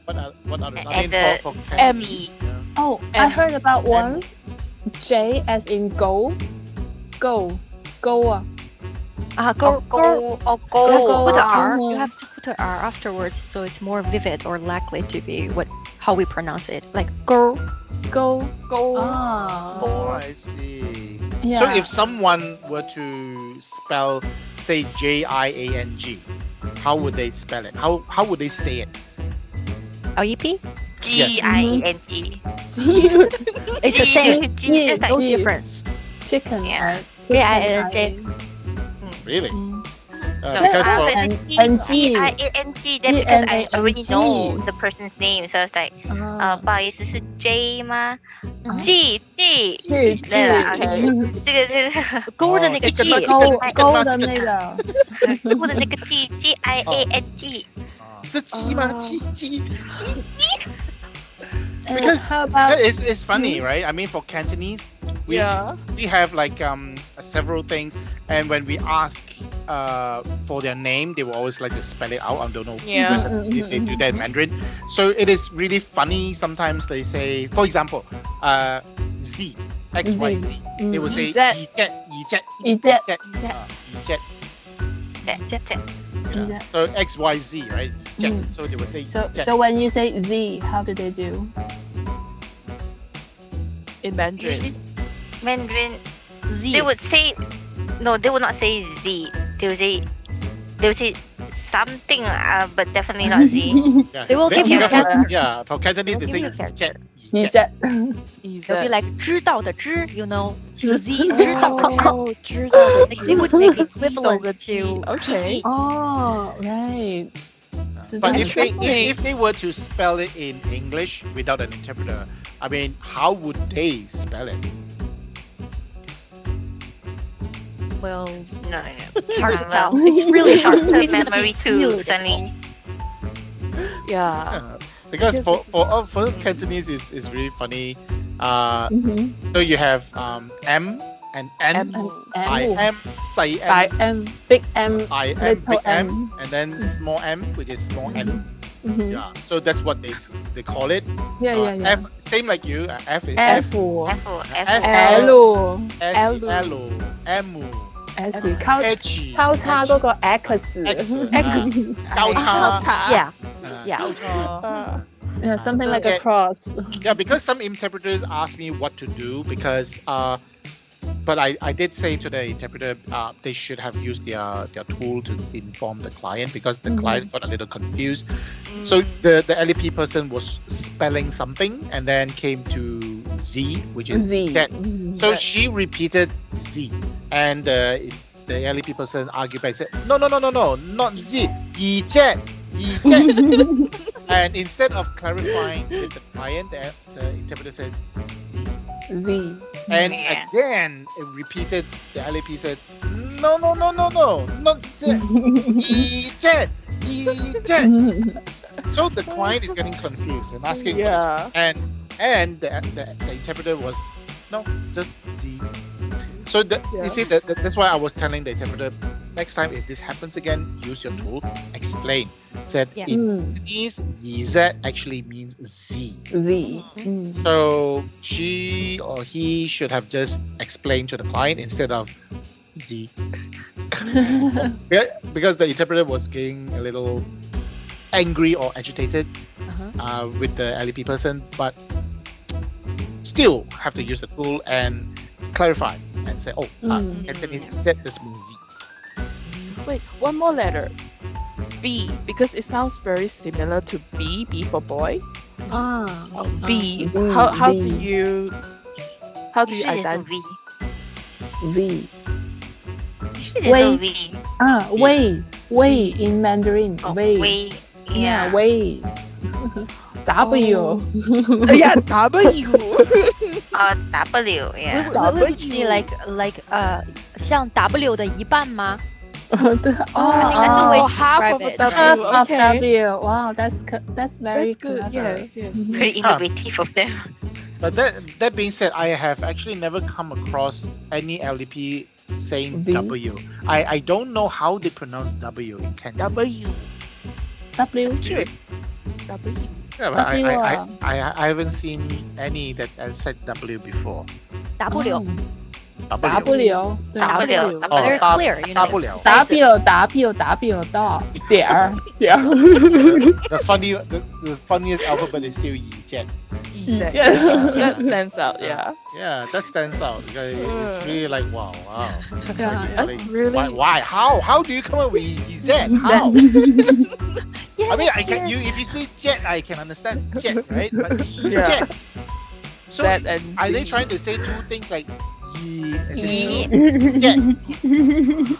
What are the? I And mean, for M. yeah. Oh, I M. heard about one. J as in go. Go. Go. Go. Go. Or You have to go. put a Ah. R. You have to put a R afterwards, so it's more vivid or likely to be how we pronounce it. Like go. Go. Go. Ah. Oh, I see. Yeah. So if someone were to spell, say JIANG, how would they spell it? How would they say it? LEP. G-I-N-G. It's the same. G, just No like G. difference. Chicken. Yeah. Right? J-I-N-J. Really? Mm. No, Because I for have and- G, and G. G-I-A-N-G. That's because I already G. know the person's name. So I was like, Ah. 不好意思，是 J 吗嗯？G G 是对了，OK，这个勾的那个这个 G，勾的那个。或者那个 G G I A N G，是鸡吗？鸡。 And Because how about it's funny, right? I mean, for Cantonese, we Yeah. we have like several things, and when we ask for their name, they will always like to spell it out. I don't know Yeah. whether they do that in Mandarin. So it is really funny. Sometimes they say, for example, Z X Y Z. They will say Z. Z. is that Z. Yeah. So X Y Z, right? Z. Mm. So they will say so Z. so when you say Z, how do they do? In Mandarin. usually Mandarin Z. they would say no, they would not say Z. They would say something, but definitely not Z. Yeah. They will give you for- character. Yeah, for Cantonese they They'll say give you character. Z. Is that They'll be like 知道的知 you know Z 知道的知 Oh, 知道的 like they would make equivalent 知道的 to Okay. Oh, right. So But that's if they interesting. if they were to spell it in English without an interpreter, I mean, how would they spell it? well No. hard to Well, tell it's really hard Short-term it's gonna memory be too, really suddenly. difficult. Yeah. Because Because for us Cantonese is really funny. Mm-hmm. So you have M and N. M. I M. am, say By M, M. Big M. I am, Little big M, M. and then small m, which is small n. Mm-hmm. Yeah, so that's what they call it. Yeah. F, same like you. F is F. S L. S L L M S 交 H 交叉嗰個 X。 X 交叉叉 Yeah. 交 Yeah. 叉 Yeah, something like a cross. Yeah, because some interpreters ask me what to do because but I did say to the interpreter they should have used their tool to inform the client because the client got a little confused. So the LEP person was spelling something and then came to Z, which is Z. jet. Mhm. So she repeated Z, and the LEP person argued back, said, no, not Z, yi jet. And instead of clarifying with the client, the interpreter said Z. and Yeah. again it repeated. The LAP said, no, not Z, yi jet. So the client is getting confused and asking, Yeah. and the interpreter was, no, just Z. So you see that's why I was telling the interpreter, next time if this happens again, use your tool, explain. Said Yeah. in Chinese, Z actually means Z. Z. Mm. So she or he should have just explained to the client instead of Z. Because the interpreter was getting a little angry or agitated with the LEP person, but still have to use the tool and clarify and say, oh, Cantonese Z, this means Z. Wait, one more letter. B, because it sounds very similar to B for boy. Ah. V. V, How V. do you identify? V. V. Usually Wait. V. Way in Mandarin. Oh, Way. way. Yeah, Yeah. way. W. Yeah, W. W. Yeah. Will you see like 像 W 的一半吗？ Oh, I think that's the way to half describe of a it. W. half of Okay. W. Wow, that's very That's good. clever. Yes. Very innovative of them. But that being said, I have actually never come across any LDP saying V? W. I don't know how they pronounce W in Cantonese. W. W. Cute. W. Yeah, but W, I haven't seen any that has said W before. W. W. W. Very Oh, clear, you know. W. W 到点儿 The funniest alphabet is still Yi Jian. That stands out. Yeah. Yeah, that stands out because it's really like wow. Yeah, That's really. Why? How do you come up with Yi Jian? How? Yeah, I mean, that's I can clear. if you say jet, I can understand jet, right? But Yi Yeah. Jian. So That and are they Z. trying to say two things like Yi as in Yi. jet?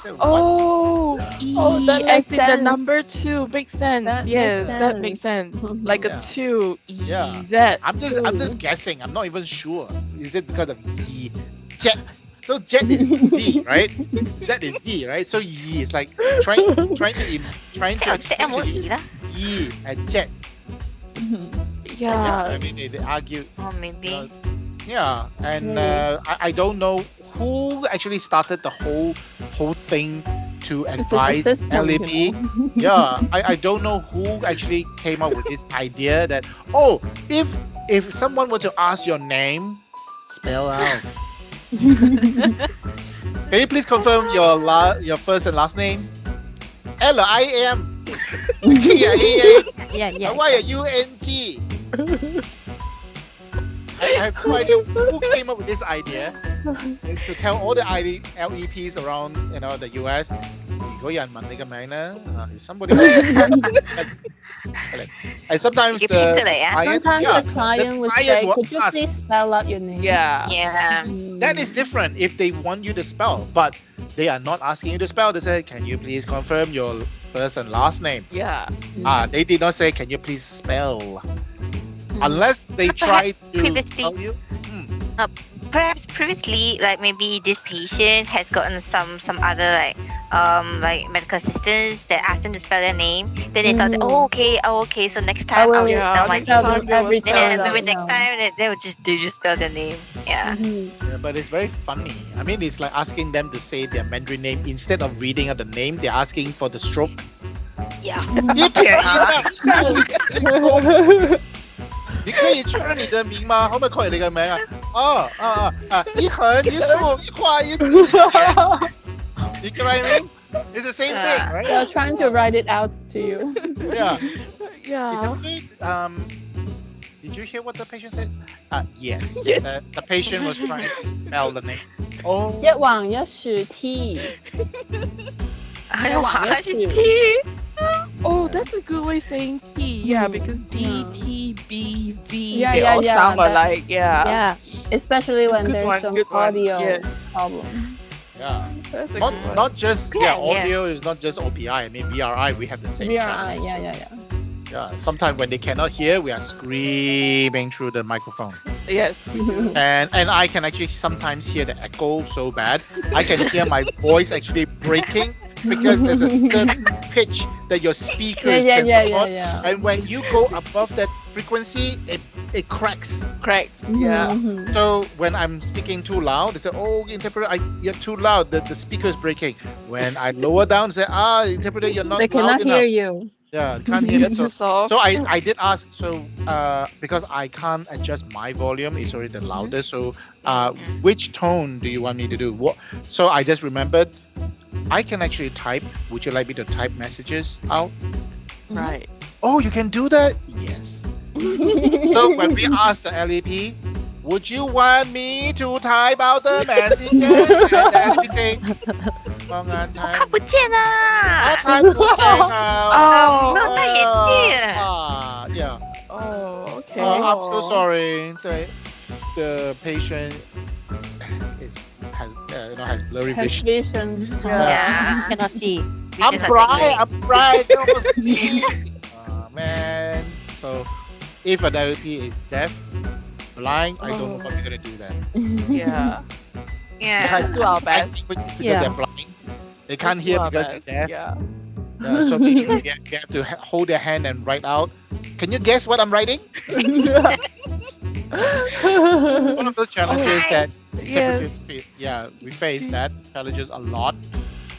So what? Oh, Oh, that as makes in the sense. number 2 makes sense. That Yes, makes that makes sense. Like Yeah. a 2, Yeah. Z. I'm just guessing. I'm not even sure. Is it because of Yi jet? So jet is Z, right? Z is Z, right? So Yi is like trying to Kind of explain to MOE you lah. Yi and jet. Yeah. I mean they argue. Or maybe. Yeah, and Yeah. I don't know who actually started the whole thing to This is a advise system, LAP. you know. Yeah, I don't know who actually came up with this idea that if someone were to ask your name, spell out. Can you please confirm your first and last name? LIM. Yeah. YUNT. I have no idea who came up with this idea. Is to tell all the LEPs around the US. 如果有人問你嘅名咧, if somebody and sometimes Give it to the them. client, Sometimes yeah, the client will client say, will could you ask. please spell out your name? Yeah. Yeah. That is different if they want you to spell, but they are not asking you to spell. They say, can you please confirm your first and last name? Yeah. They did not say, can you please spell? Unless they try to previously- tell you. Perhaps previously, like maybe this patient has gotten some other like like medical assistants that ask them to spell their name. Then they thought, Mhm. oh okay. So next I time I'll will just Yeah, spell my next tell name. time them they will every spell And it then time. out. maybe next No. time they just spell their name. Yeah. Mhm. Yeah, but it's very funny. I mean, it's like asking them to say their Mandarin name instead of reading out the name. They're asking for the stroke. Yeah. 你可以 啊 你可以唱你的名吗？可唔可以 call 你嘅名啊？一橫一豎一畫一直。You get what I mean? It's the same thing, right? They're trying to write it out to you. Yeah. It's Yeah. a bit, did you hear what the patient said? Yes. Yes. The patient was trying to spell the name. Oh. 一橫一豎 T. 还有华西 T。 Oh, that's a good way saying T. Yeah, Mm, because D, yeah. T, B, V, Yeah, they yeah, all yeah, sound that- alike. Yeah. Yeah. Especially when Good there's one, some good one. audio Yeah. problem. Yeah. That's a good one. Not just Yeah, yeah. audio is not just OPI. I mean VRI we have the same. VRI, challenge. yeah. Yeah. Sometimes when they cannot hear, we are screaming through the microphone. Yes, we do. And I can actually sometimes hear the echo so bad. I can hear my voice actually breaking because there's a certain pitch that your speakers can support. Yeah. And when you go above that frequency, it cracks. Correct. Yeah. Mhm. So when I'm speaking too loud, they say, "Oh, interpreter, you're too loud. The speaker is breaking." When I lower down, they say, "Interpreter, you're not They loud cannot enough." hear you. Yeah, can't hear You're you. too soft. So I did ask. So because I can't adjust my volume, it's already the loudest. So which tone do you want me to do? What? So I just remembered. I can actually type. Would you like me to type messages out? Right. Oh, you can do that? Yes. So when we asked the LEP, would you want me to type out the messages? And the LEP say, 方案我 type 看不见啊！ type 不见啊。没有戴眼镜。 Yeah. Oh, okay. I'm so sorry. The patient has blurry Has vision. vision. Yeah. Cannot see. I'm bright. I'm bright. I almost see. Man. So if an LP is deaf, blind, I don't know what we're gonna do then. Yeah. Yeah. Let's do our I best. think because Yeah. they're blind, they can't Let's hear do our because best. they're deaf. Yeah. So maybe we have to hold their hand and write out. Can you guess what I'm writing? One of those challenges that Yes. interpreters face. Yeah, we face that challenges a lot.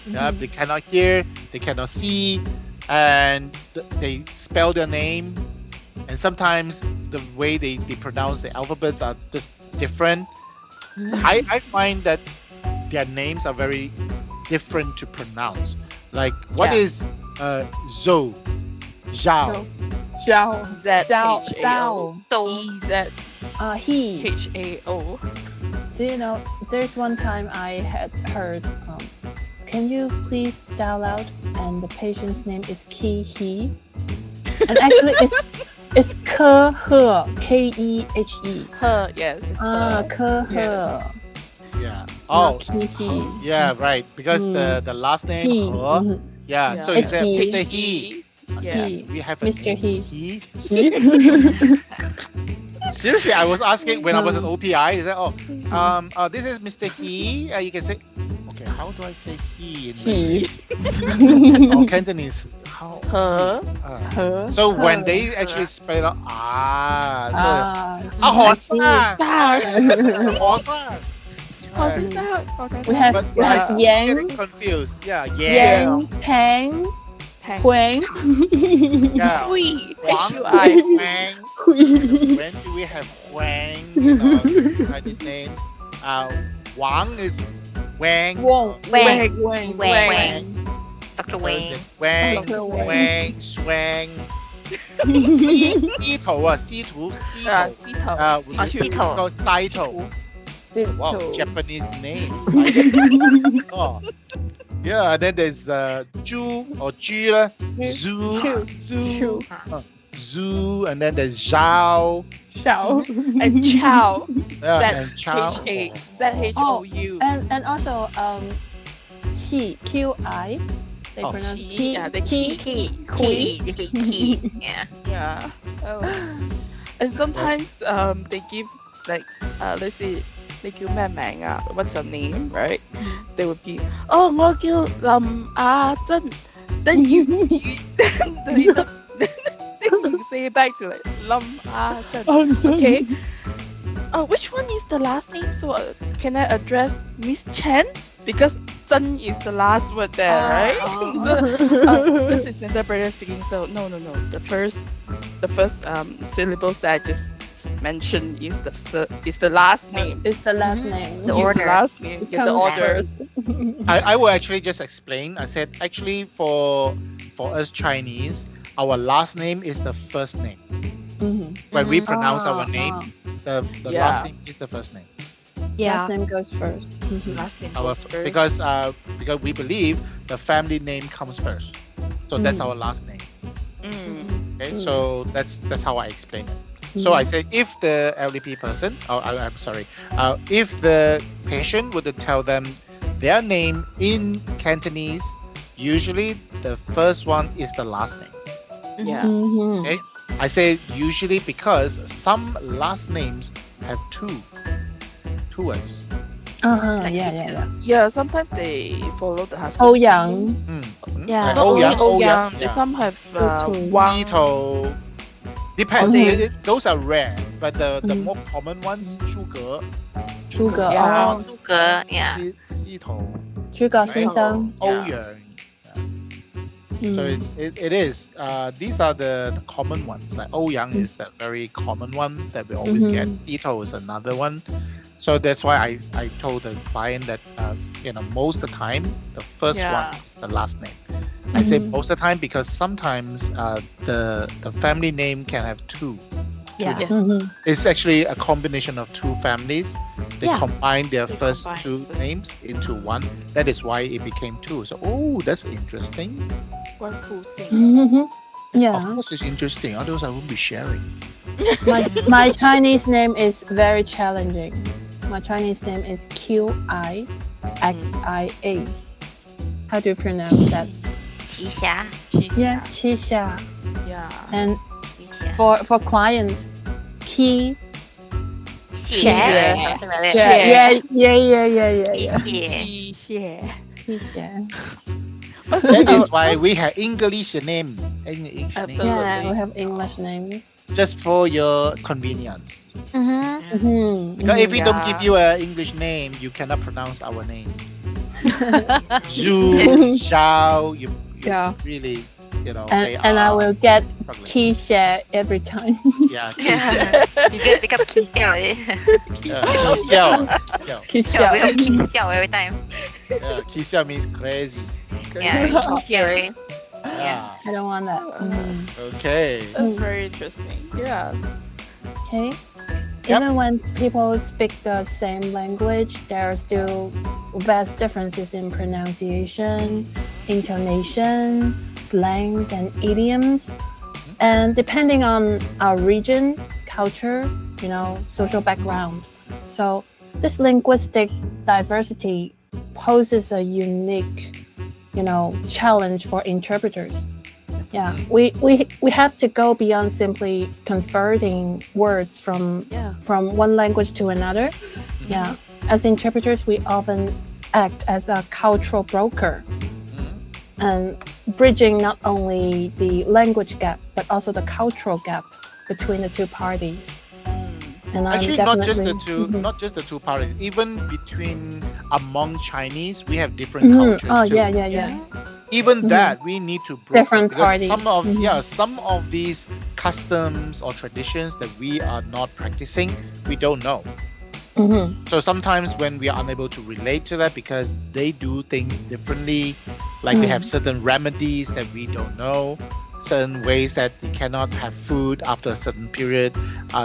Yeah, they cannot hear, they cannot see, and they spell their name. And sometimes the way they pronounce the alphabets are just different. I find that their names are very different to pronounce. Like what Yeah. is Zhou, Zhao? Xiao. Z Xiao. H A Xiao. O. So E Z He. H A O. Do you know, there's one time I had heard, can you please dial out? And the patient's name is He. And actually it's Kehe. Her. Yes. It's Ah, her. Kehe. Yeah. Oh, He. yeah, right. Because the last name He. He, Mhm. yeah. Yeah. So you It's said He. Mr. He. Yeah. He. We have a Mr. name, He. He. Seriously, I was asking when I was an OPI. He said, this is Mr. He. You can say, okay, how do I say he in He. Mandarin? Or Cantonese? How? Her. Her. So when Her. they actually spell out, so Ah, I I see. How's it sound? Oh, that's We have But we have I'm Yang, getting confused. Yeah, Yang. Yang, Tang, Tang. Huang. Yeah. Hui. Wang, H-U-I. Wang. When do we have Wang? Chinese names. Wang is Wang. Wang, Wang. Wang, Wang. Dr. So Wang. there's Wang, Dr. Wang. Wang, Swang. 西头啊，西图，西 Ah, 头。 Sito. We Sito. call Saito. Wow, Sito. Japanese name. Saito. Oh. Yeah, and then there's Zhu or Ju, Zhu, Chu, Chu, Zhu, and then there's Zhao, Xiao. And Chow. and Chao. Z-H-O-U. And also Qi, Qi. They Oh, pronounce Qi, Qi. yeah, the Qi. Qi. Key. Yeah. Yeah. Oh. And sometimes they give like let's say they give 妹妹 what's her name, right? they would be, oh, 我叫林亞珍. Then you say it back to like Lam Ah Chen. Okay. Which one is the last name? So can I address Miss Chen? Because Chen is the last word there, right? So, this is interpreter speaking. So no. The first syllables that I just mentioned is the last name. It's the last name. The Is order. The last name. Yeah, the Comes order. first. I will actually just explain. I said actually for us Chinese, our last name is the first name. When we pronounce our name, the Yeah. last name is the first name. Yeah. Last name goes first. Last name Our, goes first. because we believe the family name comes first, so that's our last name. Okay, so that's how I explain it. So I said if the LDP person, I'm sorry, if the patient would tell them their name in Cantonese, usually the first one is the last name. Yeah. Okay, I say usually because some last names have two words. Yeah. Yeah, sometimes they follow the husband. Oh Yang. Yeah. Not only Oh Yang, yeah. some have Situ. Wang. Sito. Depends. Okay. Those are rare, but the more common ones, 诸葛, 诸葛 Yeah. 诸葛 yeah. 西头, 诸葛先生. 欧阳. So it is. These are the common ones. Like Ouyang is a very common one that we always get. Sito is another one. So that's why I told the client that most of the time the first one is the last name. I say most of the time because sometimes the family name can have two. Yeah. Yes. It's actually a combination of two families. They Yeah. combine their They first combine two first. names into one. That is why it became two. So that's interesting. One cool thing. Yeah. Of course, it's interesting. Otherwise, I wouldn't be sharing. My Chinese name is very challenging. My Chinese name is QIXIA. How do you pronounce that? 旗下 Yeah, Qixia. Yeah. And 旗下 for client, Qi. 谢 something like that. Yeah. Yeah. 谢谢. Qixia. That is why we have English name. English Absolutely. name. Yeah, we have English names. Just for your convenience. Because if we don't give you an English name, you cannot pronounce our name. Zhu, Xiao, you Yeah. really, And I will get struggling. Qixia every time. Yeah, Yeah. You get become 气笑 Xiao. Qixia. become 气笑 every time. Xiao means crazy. Yeah, 气笑 right? Yeah. I don't want that. Okay. That's very interesting. Yeah. Okay. Yep. Even when people speak the same language, there are still vast differences in pronunciation, intonation, slangs, and idioms. And depending on our region, culture, social background. So this linguistic diversity poses a unique, challenge for interpreters. Yeah, we have to go beyond simply converting words from one language to another. Yeah, as interpreters, we often act as a cultural broker and bridging not only the language gap but also the cultural gap between the two parties. And Actually, I'm not just the definitely- two, not just the two parties. Even among Chinese, we have different cultures Oh too. yeah. Even that we need to broker, Different because parties. some of these customs or traditions that we are not practicing, we don't know. So sometimes when we are unable to relate to that because they do things differently, like they have certain remedies that we don't know, certain ways that you cannot have food after a certain period,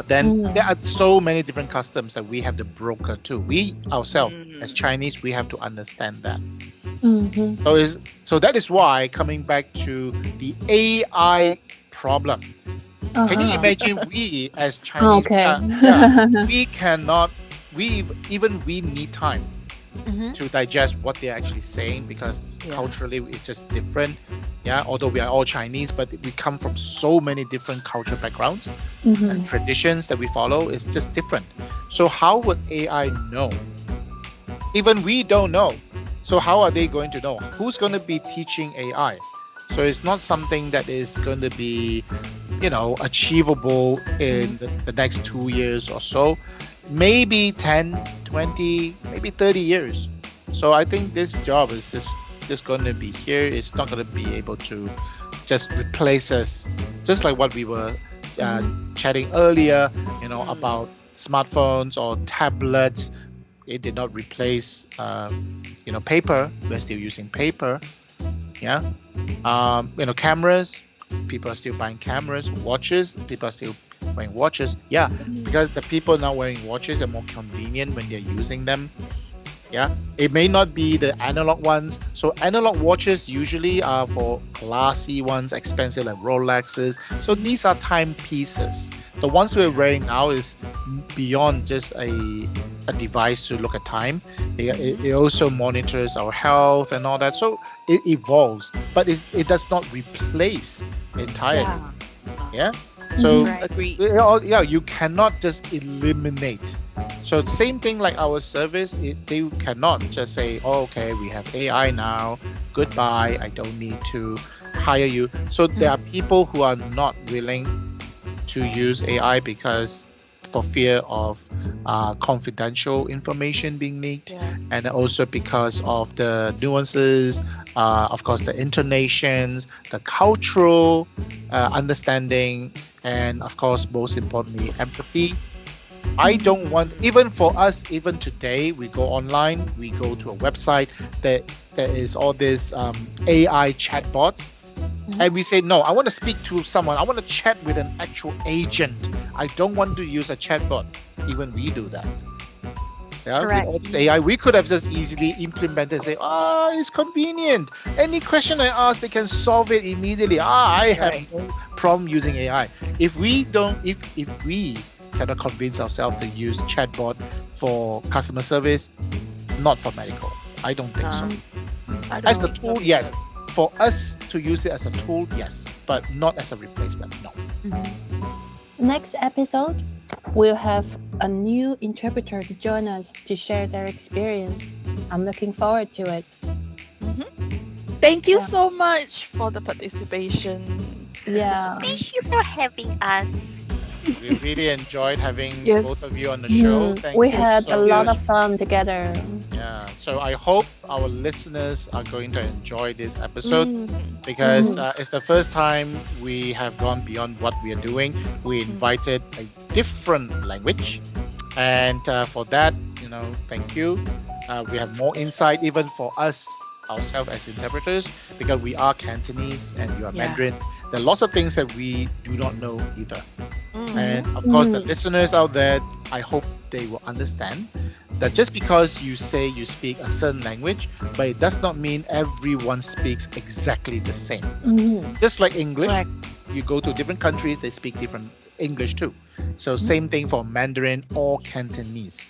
then there are so many different customs that we have to broker too. We ourselves as Chinese, we have to understand that. So that is why, coming back to the AI problem, can you imagine we as Chinese, we need time to digest what they're actually saying, because culturally it's just different. Yeah, although we are all Chinese, but we come from so many different cultural backgrounds and traditions that we follow. It's just different. So how would AI know? Even we don't know. So how are they going to know? Who's going to be teaching AI? So it's not something that is going to be, achievable in the next 2 years or so. Maybe 10, 20, maybe 30 years. So I think this job is just going to be here. It's not going to be able to just replace us. Just like what we were chatting earlier, about smartphones or tablets. It did not replace, paper. We're still using paper. Yeah. Cameras. People are still buying cameras. Watches. People are still wearing watches. Yeah, because the people now wearing watches are more convenient when they're using them. Yeah, it may not be the analog ones. So analog watches usually are for classy ones, expensive like Rolexes. So these are timepieces. The ones we're wearing now is beyond just a device to look at time. It also monitors our health and all that. So it evolves, but it does not replace entirely. Yeah. So Agree. you cannot just eliminate. So same thing like our service, they cannot just say, oh, okay, we have AI now, goodbye, I don't need to hire you. So there are people who are not willing to use AI because for fear of confidential information being leaked, and also because of the nuances, of course, the intonations, the cultural understanding, and of course, most importantly, empathy. I don't want, even for us, even today, we go online, we go to a website that there is all this AI chatbots, and we say, no, I want to speak to someone. I want to chat with an actual agent. I don't want to use a chatbot. Even we do that. Yeah, Correct. with all this AI, we could have just easily implemented and say, it's convenient. Any question I ask, they can solve it immediately. I have no problem using AI. If we cannot convince ourselves to use chatbot for customer service, not for medical. I don't think so. As a tool, yes. For us to use it as a tool, yes, but not as a replacement, no. Next episode, we'll have a new interpreter to join us to share their experience. I'm looking forward to it. Thank you so much for the participation. Yeah. Thank you for having us. We really enjoyed having both of you on the show. Thank We you had so a lot much. of fun together. Yeah, so I hope our listeners are going to enjoy this episode because it's the first time we have gone beyond what we are doing. We invited a different language, and for that, thank you. We have more insight even for us ourselves as interpreters because we are Cantonese and you are Mandarin. There are lots of things that we do not know either. And of course, the listeners out there, I hope they will understand that just because you say you speak a certain language, but it does not mean everyone speaks exactly the same. Just like English, you go to different countries, they speak different English too. So same thing for Mandarin or Cantonese.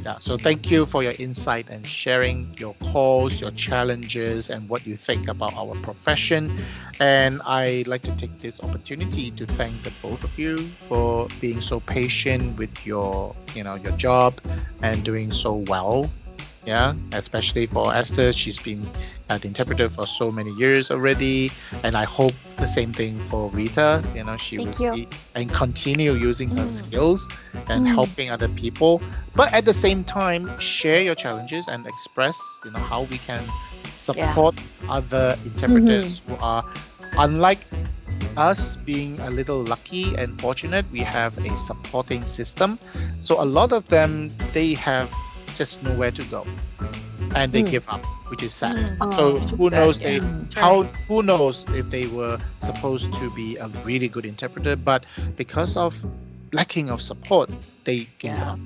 Yeah, so thank you for your insight and sharing your calls, your challenges, and what you think about our profession. And I'd like to take this opportunity to thank the both of you for being so patient with your job and doing so well. Yeah, especially for Esther, she's been the interpreter for so many years already, and I hope the same thing for Rita. She will see and continue using her skills and helping other people, but at the same time share your challenges and express how we can support other interpreters who are unlike us, being a little lucky and fortunate. We have a supporting system, so a lot of them, they have just nowhere to go and they give up, which is sad. So who knows who knows if they were supposed to be a really good interpreter, but because of lacking of support, they give up.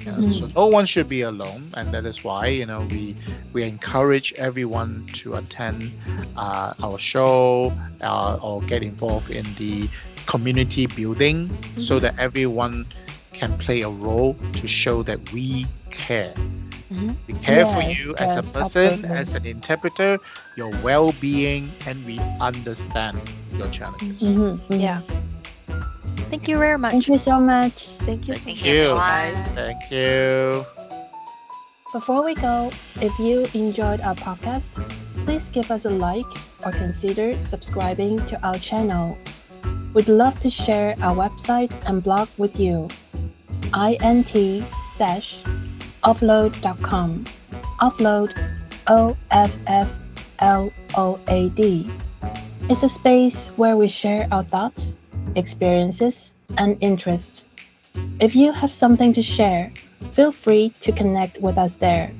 So no one should be alone, and that is why we encourage everyone to attend our show or get involved in the community building so that everyone can play a role to show that we care. We care for you as a person, absolutely. as an interpreter, your well-being, and we understand your challenges. Thank you very much. Thank you so much. Thank you so Thank much, you. guys. Thank you. Before we go, if you enjoyed our podcast, please give us a like or consider subscribing to our channel. We'd love to share our website and blog with you. int-offload.com. Offload, OFFLOAD. It's a space where we share our thoughts, experiences, and interests. If you have something to share, feel free to connect with us there.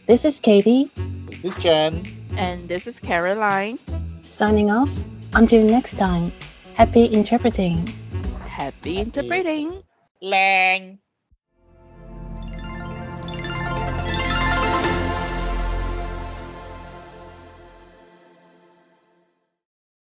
This is Katie, This is Jen. And this is Caroline. signing off. Until next time, happy interpreting. Happy interpreting. แรง